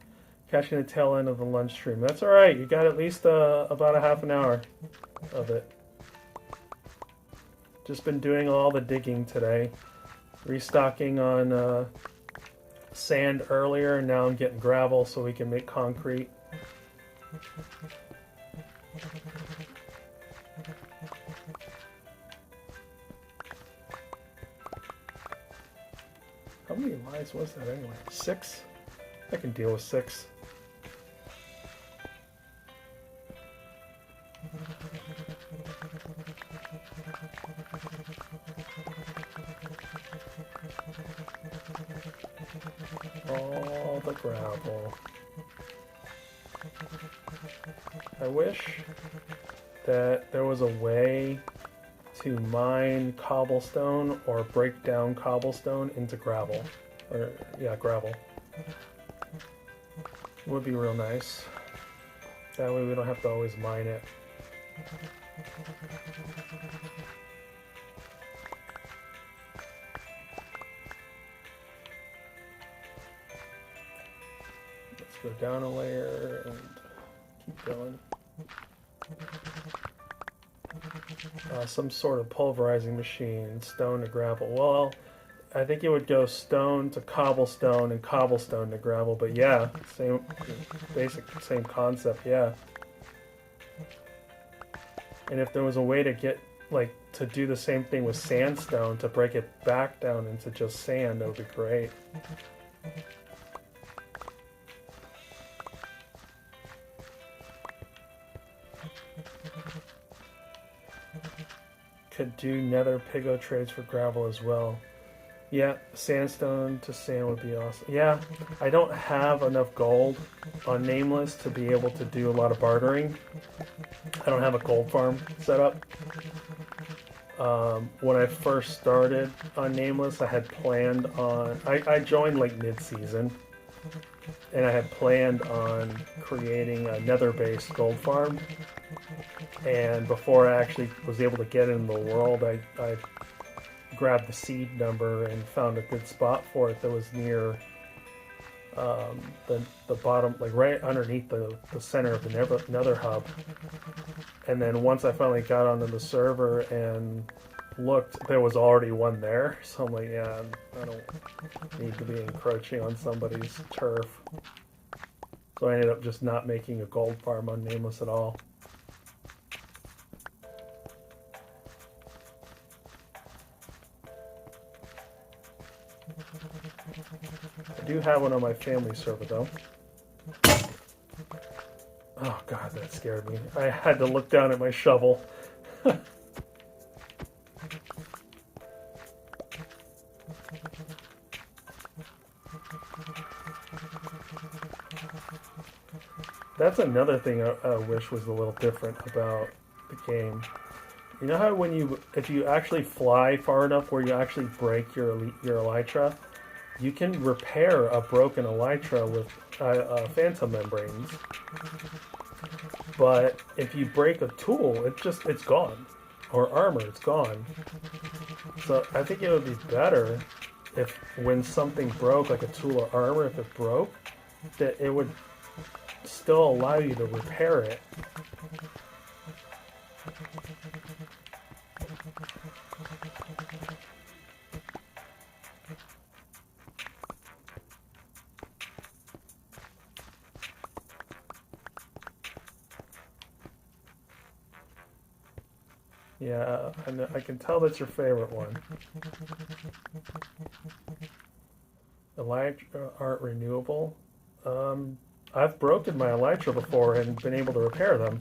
Catching the tail end of the lunch stream. That's alright, you got at least about a half an hour of it. Just been doing all the digging today. Restocking on sand earlier, and now I'm getting gravel so we can make concrete. How many lies was that anyway? 6? I can deal with 6. All the gravel. I wish that there was a way to mine cobblestone or break down cobblestone into gravel. Or, yeah, gravel. Would be real nice. That way we don't have to always mine it. Let's go down a layer and keep going. Some sort of pulverizing machine, stone to gravel. Well, I think it would go stone to cobblestone and cobblestone to gravel, but yeah, same basic, same concept, yeah. And if there was a way to get, like, to do the same thing with sandstone, to break it back down into just sand, that would be great. Could do nether pigo trades for gravel as well. Yeah, sandstone to sand would be awesome. Yeah, I don't have enough gold on Nameless to be able to do a lot of bartering. I don't have a gold farm set up. When I first started on Nameless, I had planned on... I joined like mid-season, and I had planned on creating a nether-based gold farm. And before I actually was able to get in the world, I grabbed the seed number and found a good spot for it that was near the bottom, like right underneath the center of the nether hub. And then once I finally got onto the server and looked, there was already one there. So I'm like, yeah, I don't need to be encroaching on somebody's turf. So I ended up just not making a gold farm on Nameless at all. I do have one on my family server though. Oh god, that scared me. I had to look down at my shovel. That's another thing I wish was a little different about the game. You know how when if you actually fly far enough where you actually break your elytra, you can repair a broken elytra with phantom membranes. But if you break a tool, it's gone. Or armor, it's gone. So I think it would be better if when something broke, like a tool or armor, if it broke, that it would still allow you to repair it. Yeah, I can tell that's your favorite one. Elytra aren't renewable. I've broken my elytra before and been able to repair them.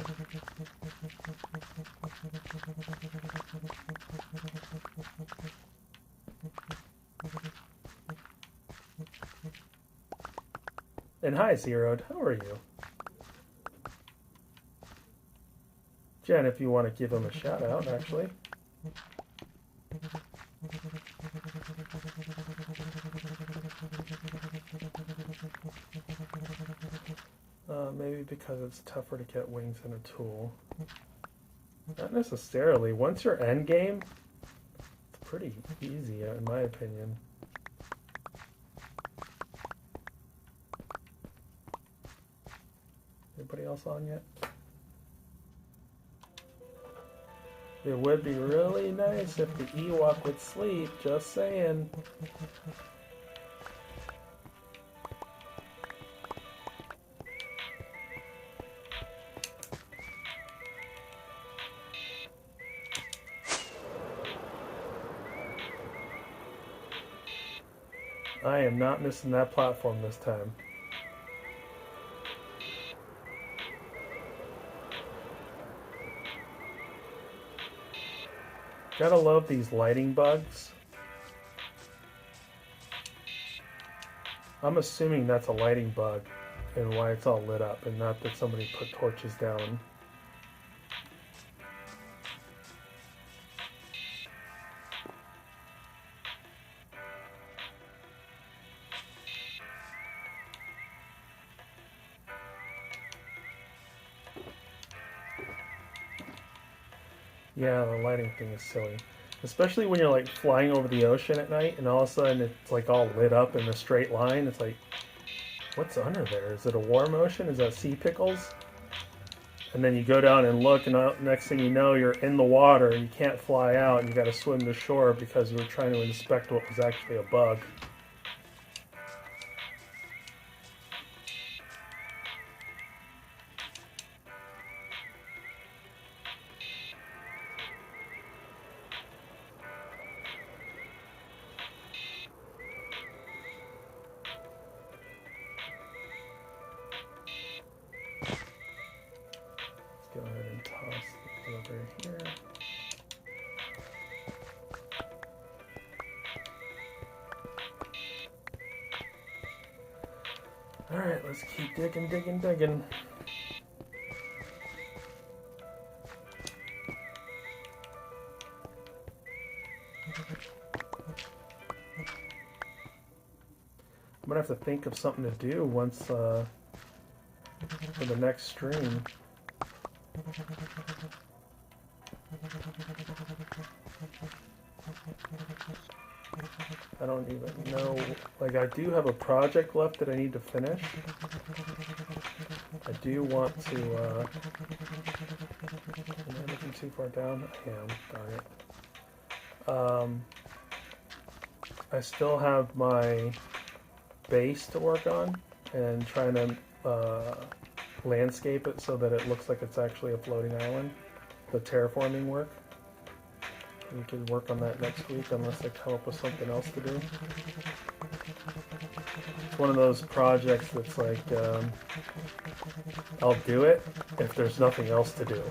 And hi, Zeroed. How are you? Jen, if you want to give him a shout out, actually. Maybe because it's tougher to get wings in a tool. Not necessarily. Once you're endgame, it's pretty easy, in my opinion. Anybody else on yet? It would be really nice if the Ewok would sleep, just saying. I am not missing that platform this time. Gotta love these lighting bugs. I'm assuming that's a lighting bug and why it's all lit up and not that somebody put torches down. Yeah, the lighting thing is silly. Especially when you're like flying over the ocean at night and all of a sudden it's like all lit up in a straight line. It's like, what's under there? Is it a warm ocean? Is that sea pickles? And then you go down and look and next thing you know you're in the water and you can't fly out and you gotta swim to shore because you were trying to inspect what was actually a bug. Go ahead and toss it over here. Alright, let's keep digging. I'm gonna have to think of something to do once for the next stream. I don't even know. Like, I do have a project left that I need to finish. I do want to. Am I looking too far down? I am. Darn it. I still have my base to work on and trying to landscape it so that it looks like it's actually a floating island. The terraforming work. We can work on that next week unless I come up with something else to do. It's one of those projects that's like, I'll do it if there's nothing else to do.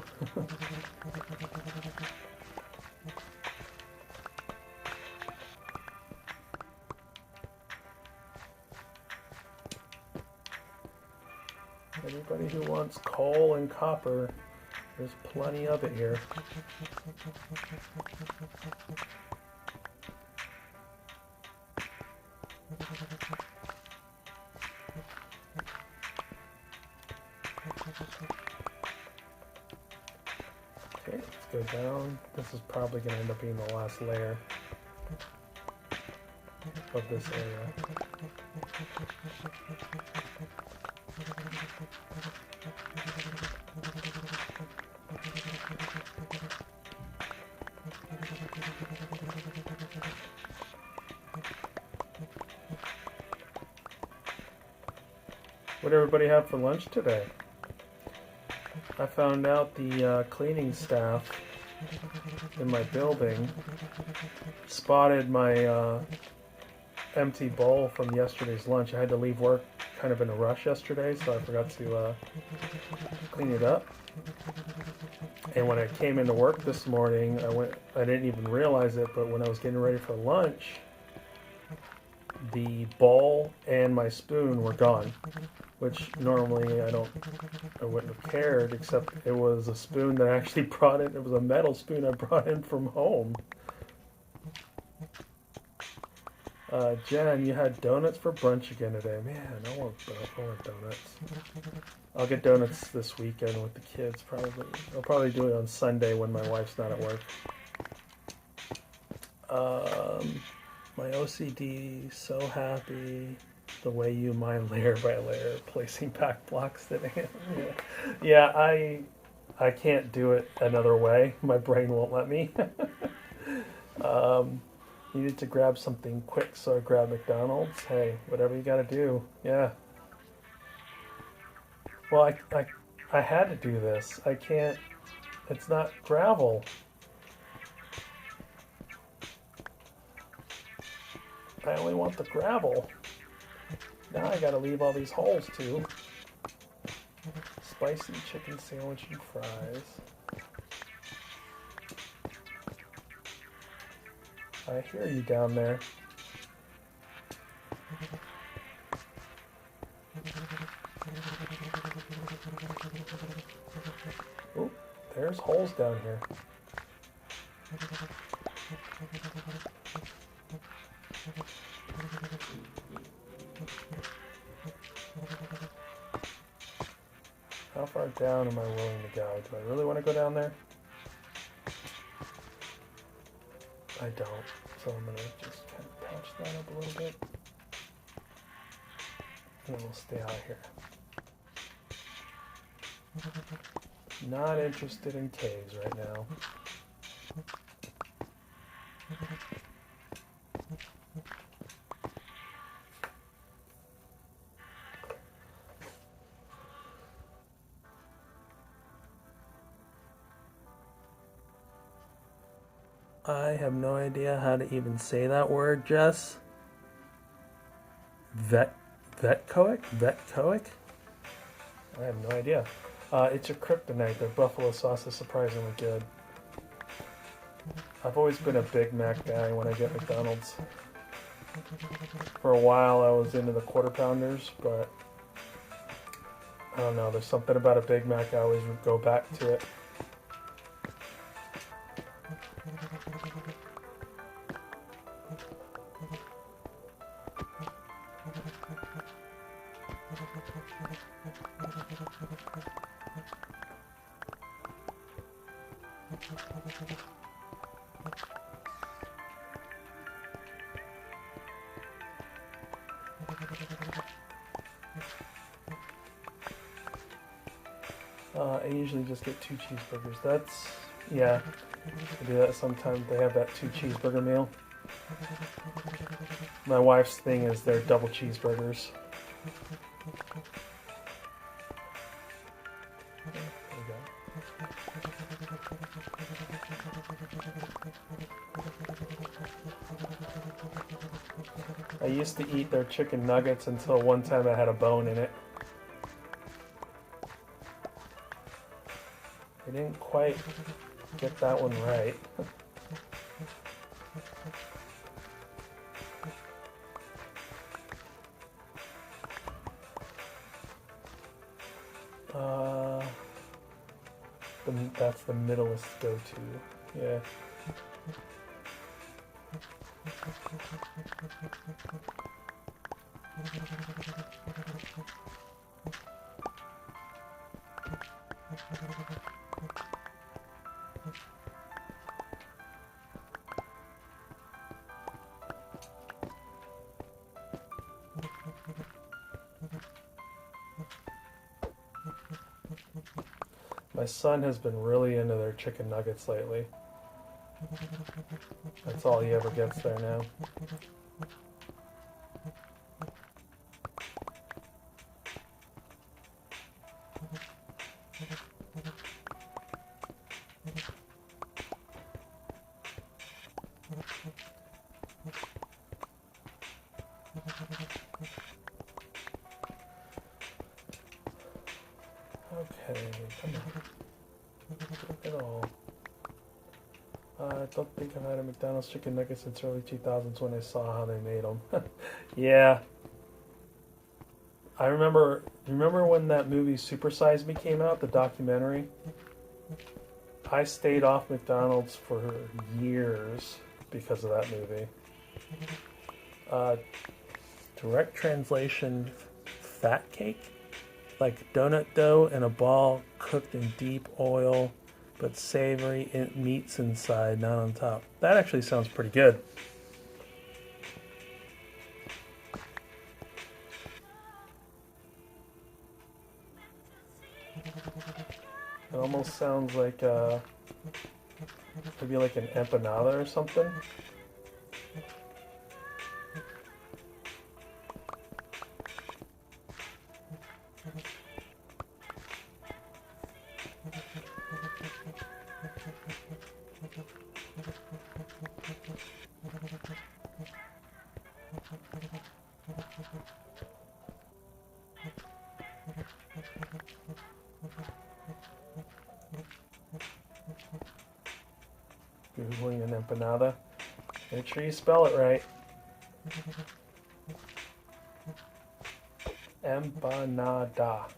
Anybody who wants coal and copper, there's plenty of it here. Okay, let's go down. This is probably going to end up being the last layer of this area. What did everybody have for lunch today? I found out the cleaning staff in my building spotted my empty bowl from yesterday's lunch. I had to leave work kind of in a rush yesterday, so I forgot to clean it up. And when I came into work this morning, I didn't even realize it, but when I was getting ready for lunch, the bowl and my spoon were gone, which normally I wouldn't have cared, except it was a spoon that I actually brought in. It was a metal spoon I brought in from home. Jen, you had donuts for brunch again today. Man, I want donuts. I'll get donuts this weekend with the kids, probably. I'll probably do it on Sunday when my wife's not at work. My OCD, so happy the way you mine layer by layer, placing back blocks that yeah, I can't do it another way. My brain won't let me. Needed to grab something quick, so I grabbed McDonald's. Hey, whatever you gotta do. Yeah. Well, I had to do this. I can't. It's not gravel. I only want the gravel. Now I gotta leave all these holes too. Spicy chicken sandwich and fries. I hear you down there. Oop, there's holes down here. How far down am I willing to go? Do I really want to go down there? I don't. So I'm going to just kind of patch that up a little bit. And we'll stay out here. Not interested in caves right now. I have no idea how to even say that word, Jess. Vetcoic? I have no idea. It's a kryptonite. Their buffalo sauce is surprisingly good. I've always been a Big Mac guy when I get McDonald's. For a while I was into the Quarter Pounders, but I don't know, there's something about a Big Mac, I always would go back to it. I usually just get 2 cheeseburgers. Yeah, I do that sometimes. They have that 2 cheeseburger meal. My wife's thing is they're double cheeseburgers. There we go. I used to eat their chicken nuggets until one time I had a bone in it. I didn't quite get that one right. That's the middleest go-to. Yeah. My son has been really into their chicken nuggets lately. That's all he ever gets there now. Okay, come on. Look at all. I don't think I've had a McDonald's chicken nugget since early 2000s when I saw how they made them. Yeah. I remember when that movie Super Size Me came out, the documentary? I stayed off McDonald's for years because of that movie. Direct translation, fat cake? Like donut dough and a ball cooked in deep oil, but savory meats inside, not on top. That actually sounds pretty good. It almost sounds like maybe like an empanada or something. Googling an empanada. Make sure you spell it right. Empanada.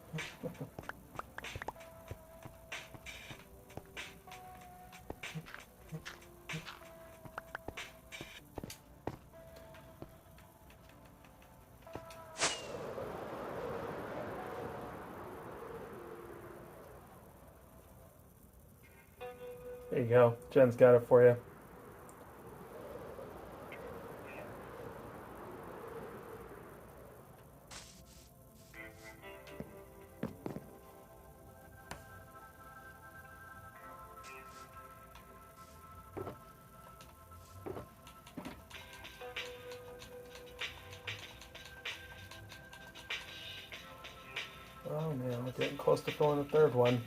There you go. Jen's got it for you. Oh man, we're getting close to filling the third one.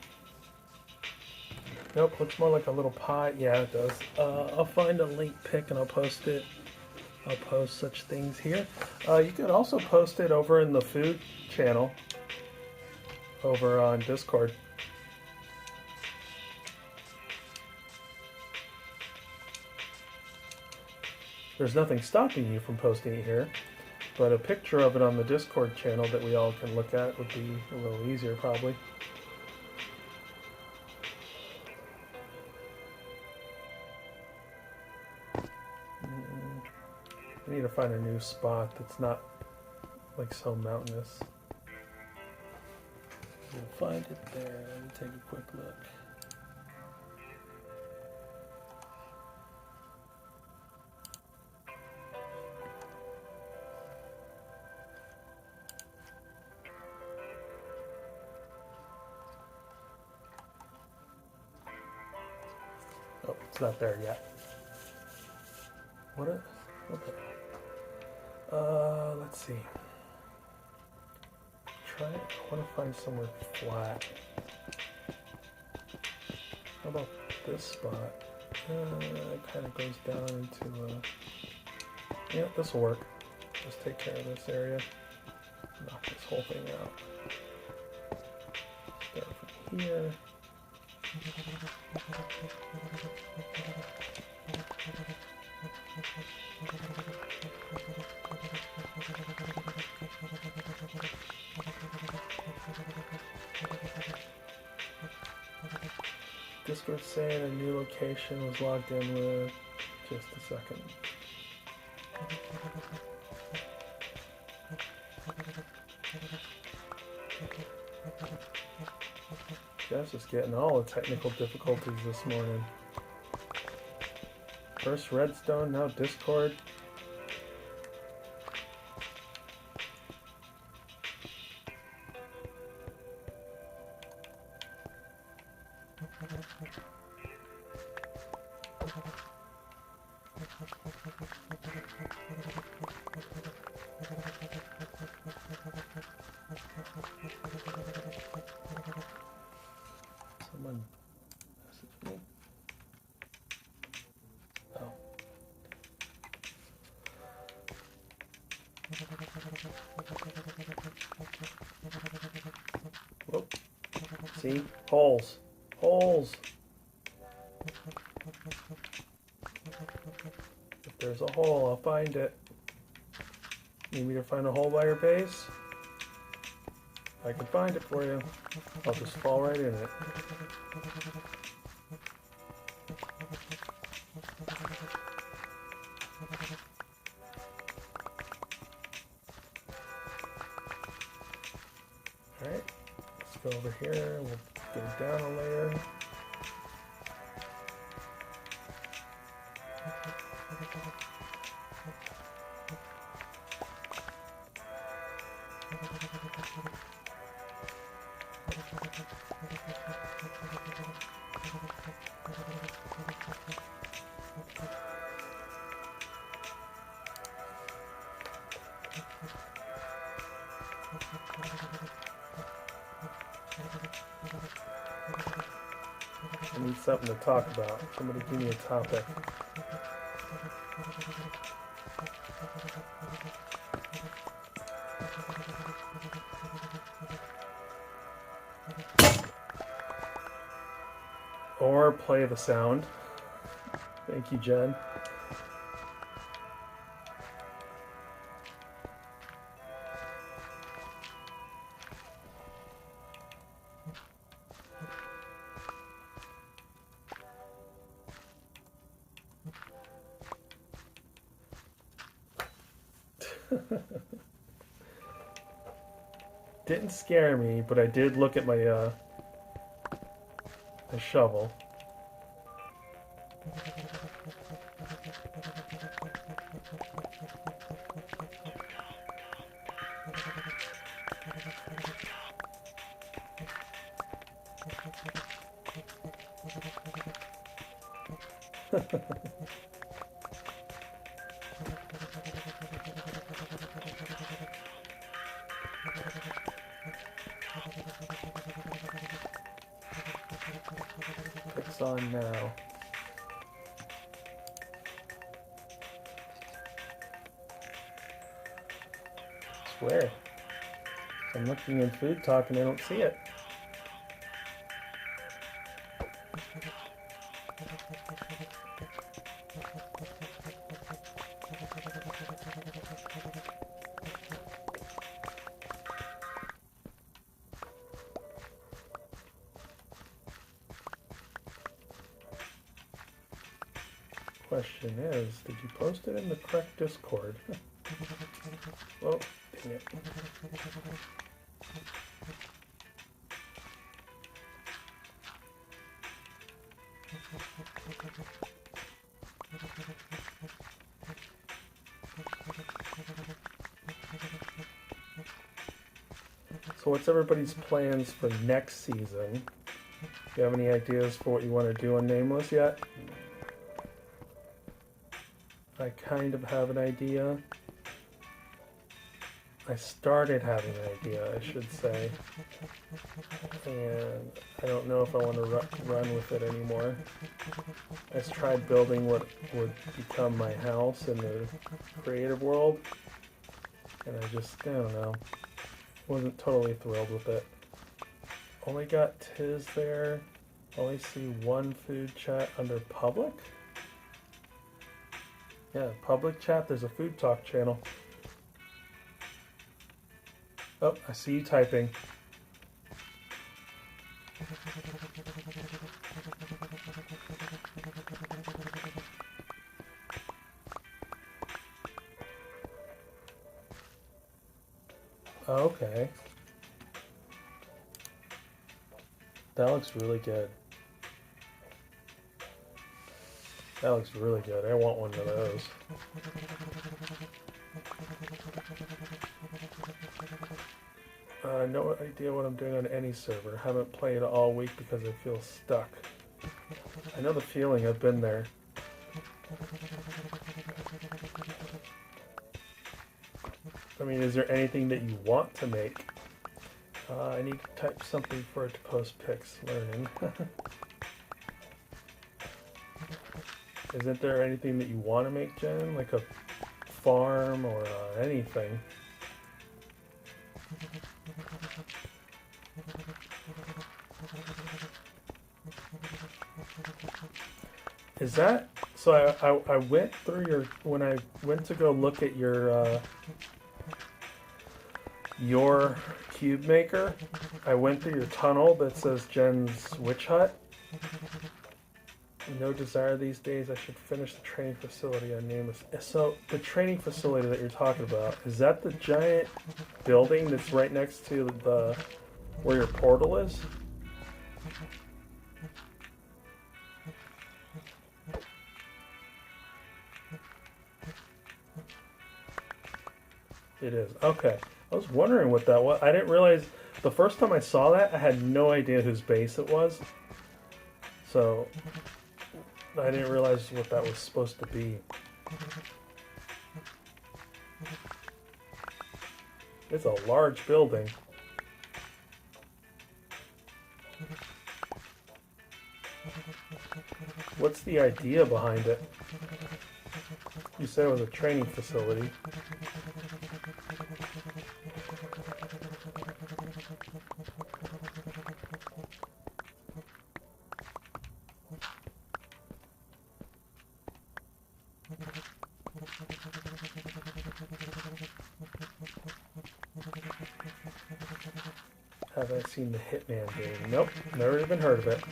Nope, looks more like a little pie. Yeah, it does. I'll find a link pic and I'll post it. I'll post such things here. You could also post it over in the food channel over on Discord. There's nothing stopping you from posting it here, but a picture of it on the Discord channel that we all can look at would be a little easier probably. I need to find a new spot that's not like so mountainous. We'll find it there. Let me take a quick look. Oh, it's not there yet. What is? Okay. Let's see. I want to find somewhere flat. How about this spot? It kind of goes down into yeah, this will work. Just take care of this area. Knock this whole thing out. Start from here. Discord saying a new location was logged in with. Just a second. Jeff's just getting all the technical difficulties this morning. First Redstone, now Discord. Whoop. See? Holes. Holes. If there's a hole, I'll find it. Need me to find a hole by your base? I can find it for you. I'll just fall right in it. Alright, let's go over here. We'll go down a layer. I need something to talk about. Somebody give me a topic. Or play the sound. Thank you, Jen. Didn't scare me, but I did look at my my shovel. It's on now. Swear. I'm looking in Food Talk and I don't see it. Question is, did you post it in the correct Discord? Oh, dang it. So what's everybody's plans for next season? Do you have any ideas for what you want to do on Nameless yet? I kind of have an idea. I started having an idea, I should say. And I don't know if I want to run with it anymore. I tried building what would become my house in the creative world. And I don't know. Wasn't totally thrilled with it. Only got Tiz there. Only see one food chat under public. Yeah, public chat, there's a Food Talk channel. Oh, I see you typing. Okay. That looks really good. That looks really good. I want one of those. No idea what I'm doing on any server. Haven't played all week because I feel stuck. I know the feeling. I've been there. I mean, is there anything that you want to make? I need to type something for it to post pics. Learning. Isn't there anything that you want to make, Jen? Like a farm or anything. Is that so? I went through when I went to go look at your cube maker. I went through your tunnel that says Jen's Witch Hut. No desire these days. I should finish the training facility on Nameless. So the training facility that you're talking about, is that the giant building that's right next to where your portal is? It is. Okay. I was wondering what that was. I didn't realize the first time I saw that, I had no idea whose base it was. So I didn't realize what that was supposed to be. It's a large building. What's the idea behind it? You said it was a training facility. Have I seen the Hitman game? Nope, never even heard of it.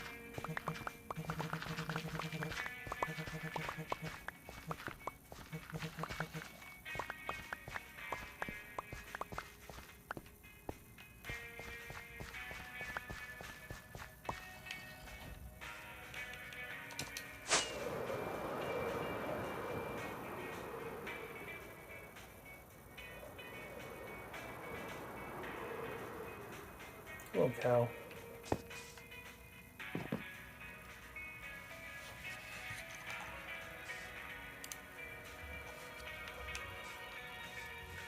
Little cow.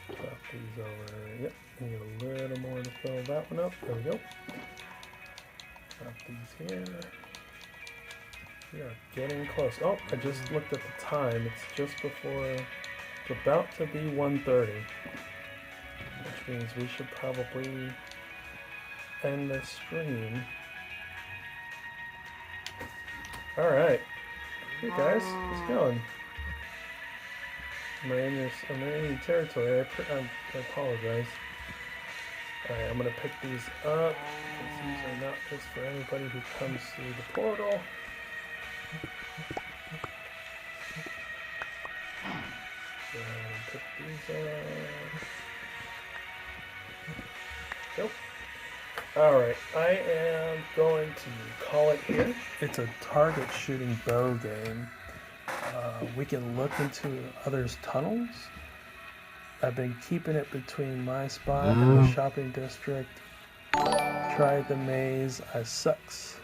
Drop these over. Yep, need a little more to fill that one up. There we go. Drop these here. We are getting close. Oh, I just looked at the time. It's just before. It's about to be 1:30, which means we should probably end the stream. Alright. Hey guys, how's it going? I'm in your territory. I apologize. Alright, I'm gonna pick these up, because these are not just for anybody who comes through the portal. And pick these up. Nope. Alright, I am going to call it here. It's a target shooting bow game. We can look into others' tunnels. I've been keeping it between my spot and the shopping district. Tried the maze, I sucks.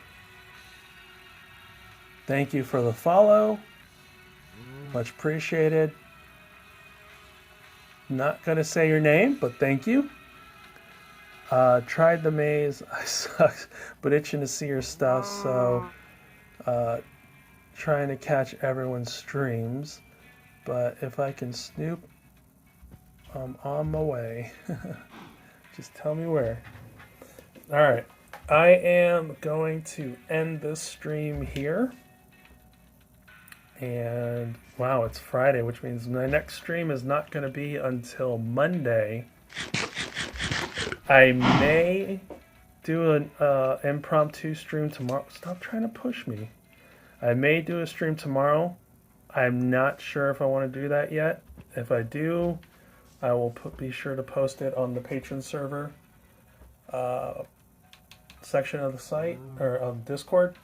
Thank you for the follow. Much appreciated. Not gonna say your name, but thank you. Tried the maze, I suck, but itching to see your stuff, so trying to catch everyone's streams, but if I can snoop, I'm on my way. Just tell me where. Alright, I am going to end this stream here, and wow, it's Friday, which means my next stream is not going to be until Monday. I may do an impromptu stream tomorrow. Stop trying to push me. I may do a stream tomorrow. I'm not sure if I want to do that yet. If I do, I will be sure to post it on the patron server section of the site, or of Discord.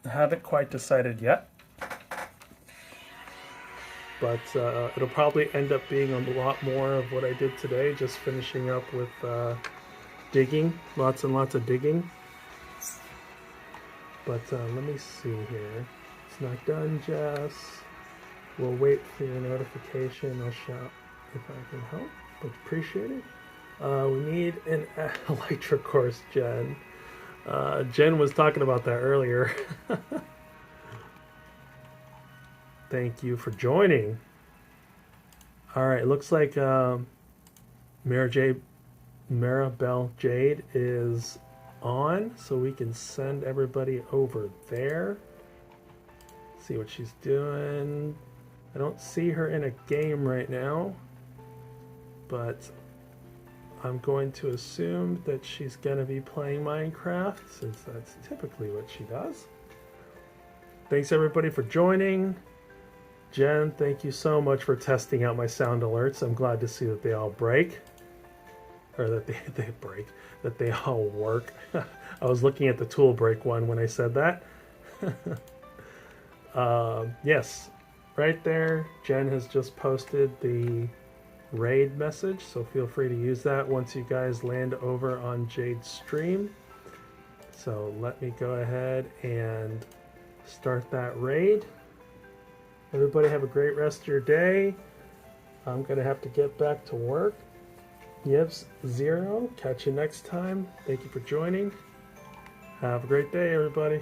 I haven't quite decided yet. But it'll probably end up being a lot more of what I did today, just finishing up with digging, lots and lots of digging. But let me see here. It's not done, Jess. We'll wait for your notification. I'll shout if I can help, but appreciate it. We need an Elytra course, Jen. Jen was talking about that earlier. Thank you for joining. All right, looks like Maribel Jade is on, so we can send everybody over there. See what she's doing. I don't see her in a game right now, but I'm going to assume that she's going to be playing Minecraft, since that's typically what she does. Thanks everybody for joining. Jen, thank you so much for testing out my sound alerts. I'm glad to see that they all break. Or that they break. That they all work. I was looking at the tool break one when I said that. Yes, right there, Jen has just posted the raid message, so feel free to use that once you guys land over on Jade's stream. So let me go ahead and start that raid. Everybody have a great rest of your day. I'm gonna have to get back to work. Yevs Zero, catch you next time. Thank you for joining. Have a great day, everybody.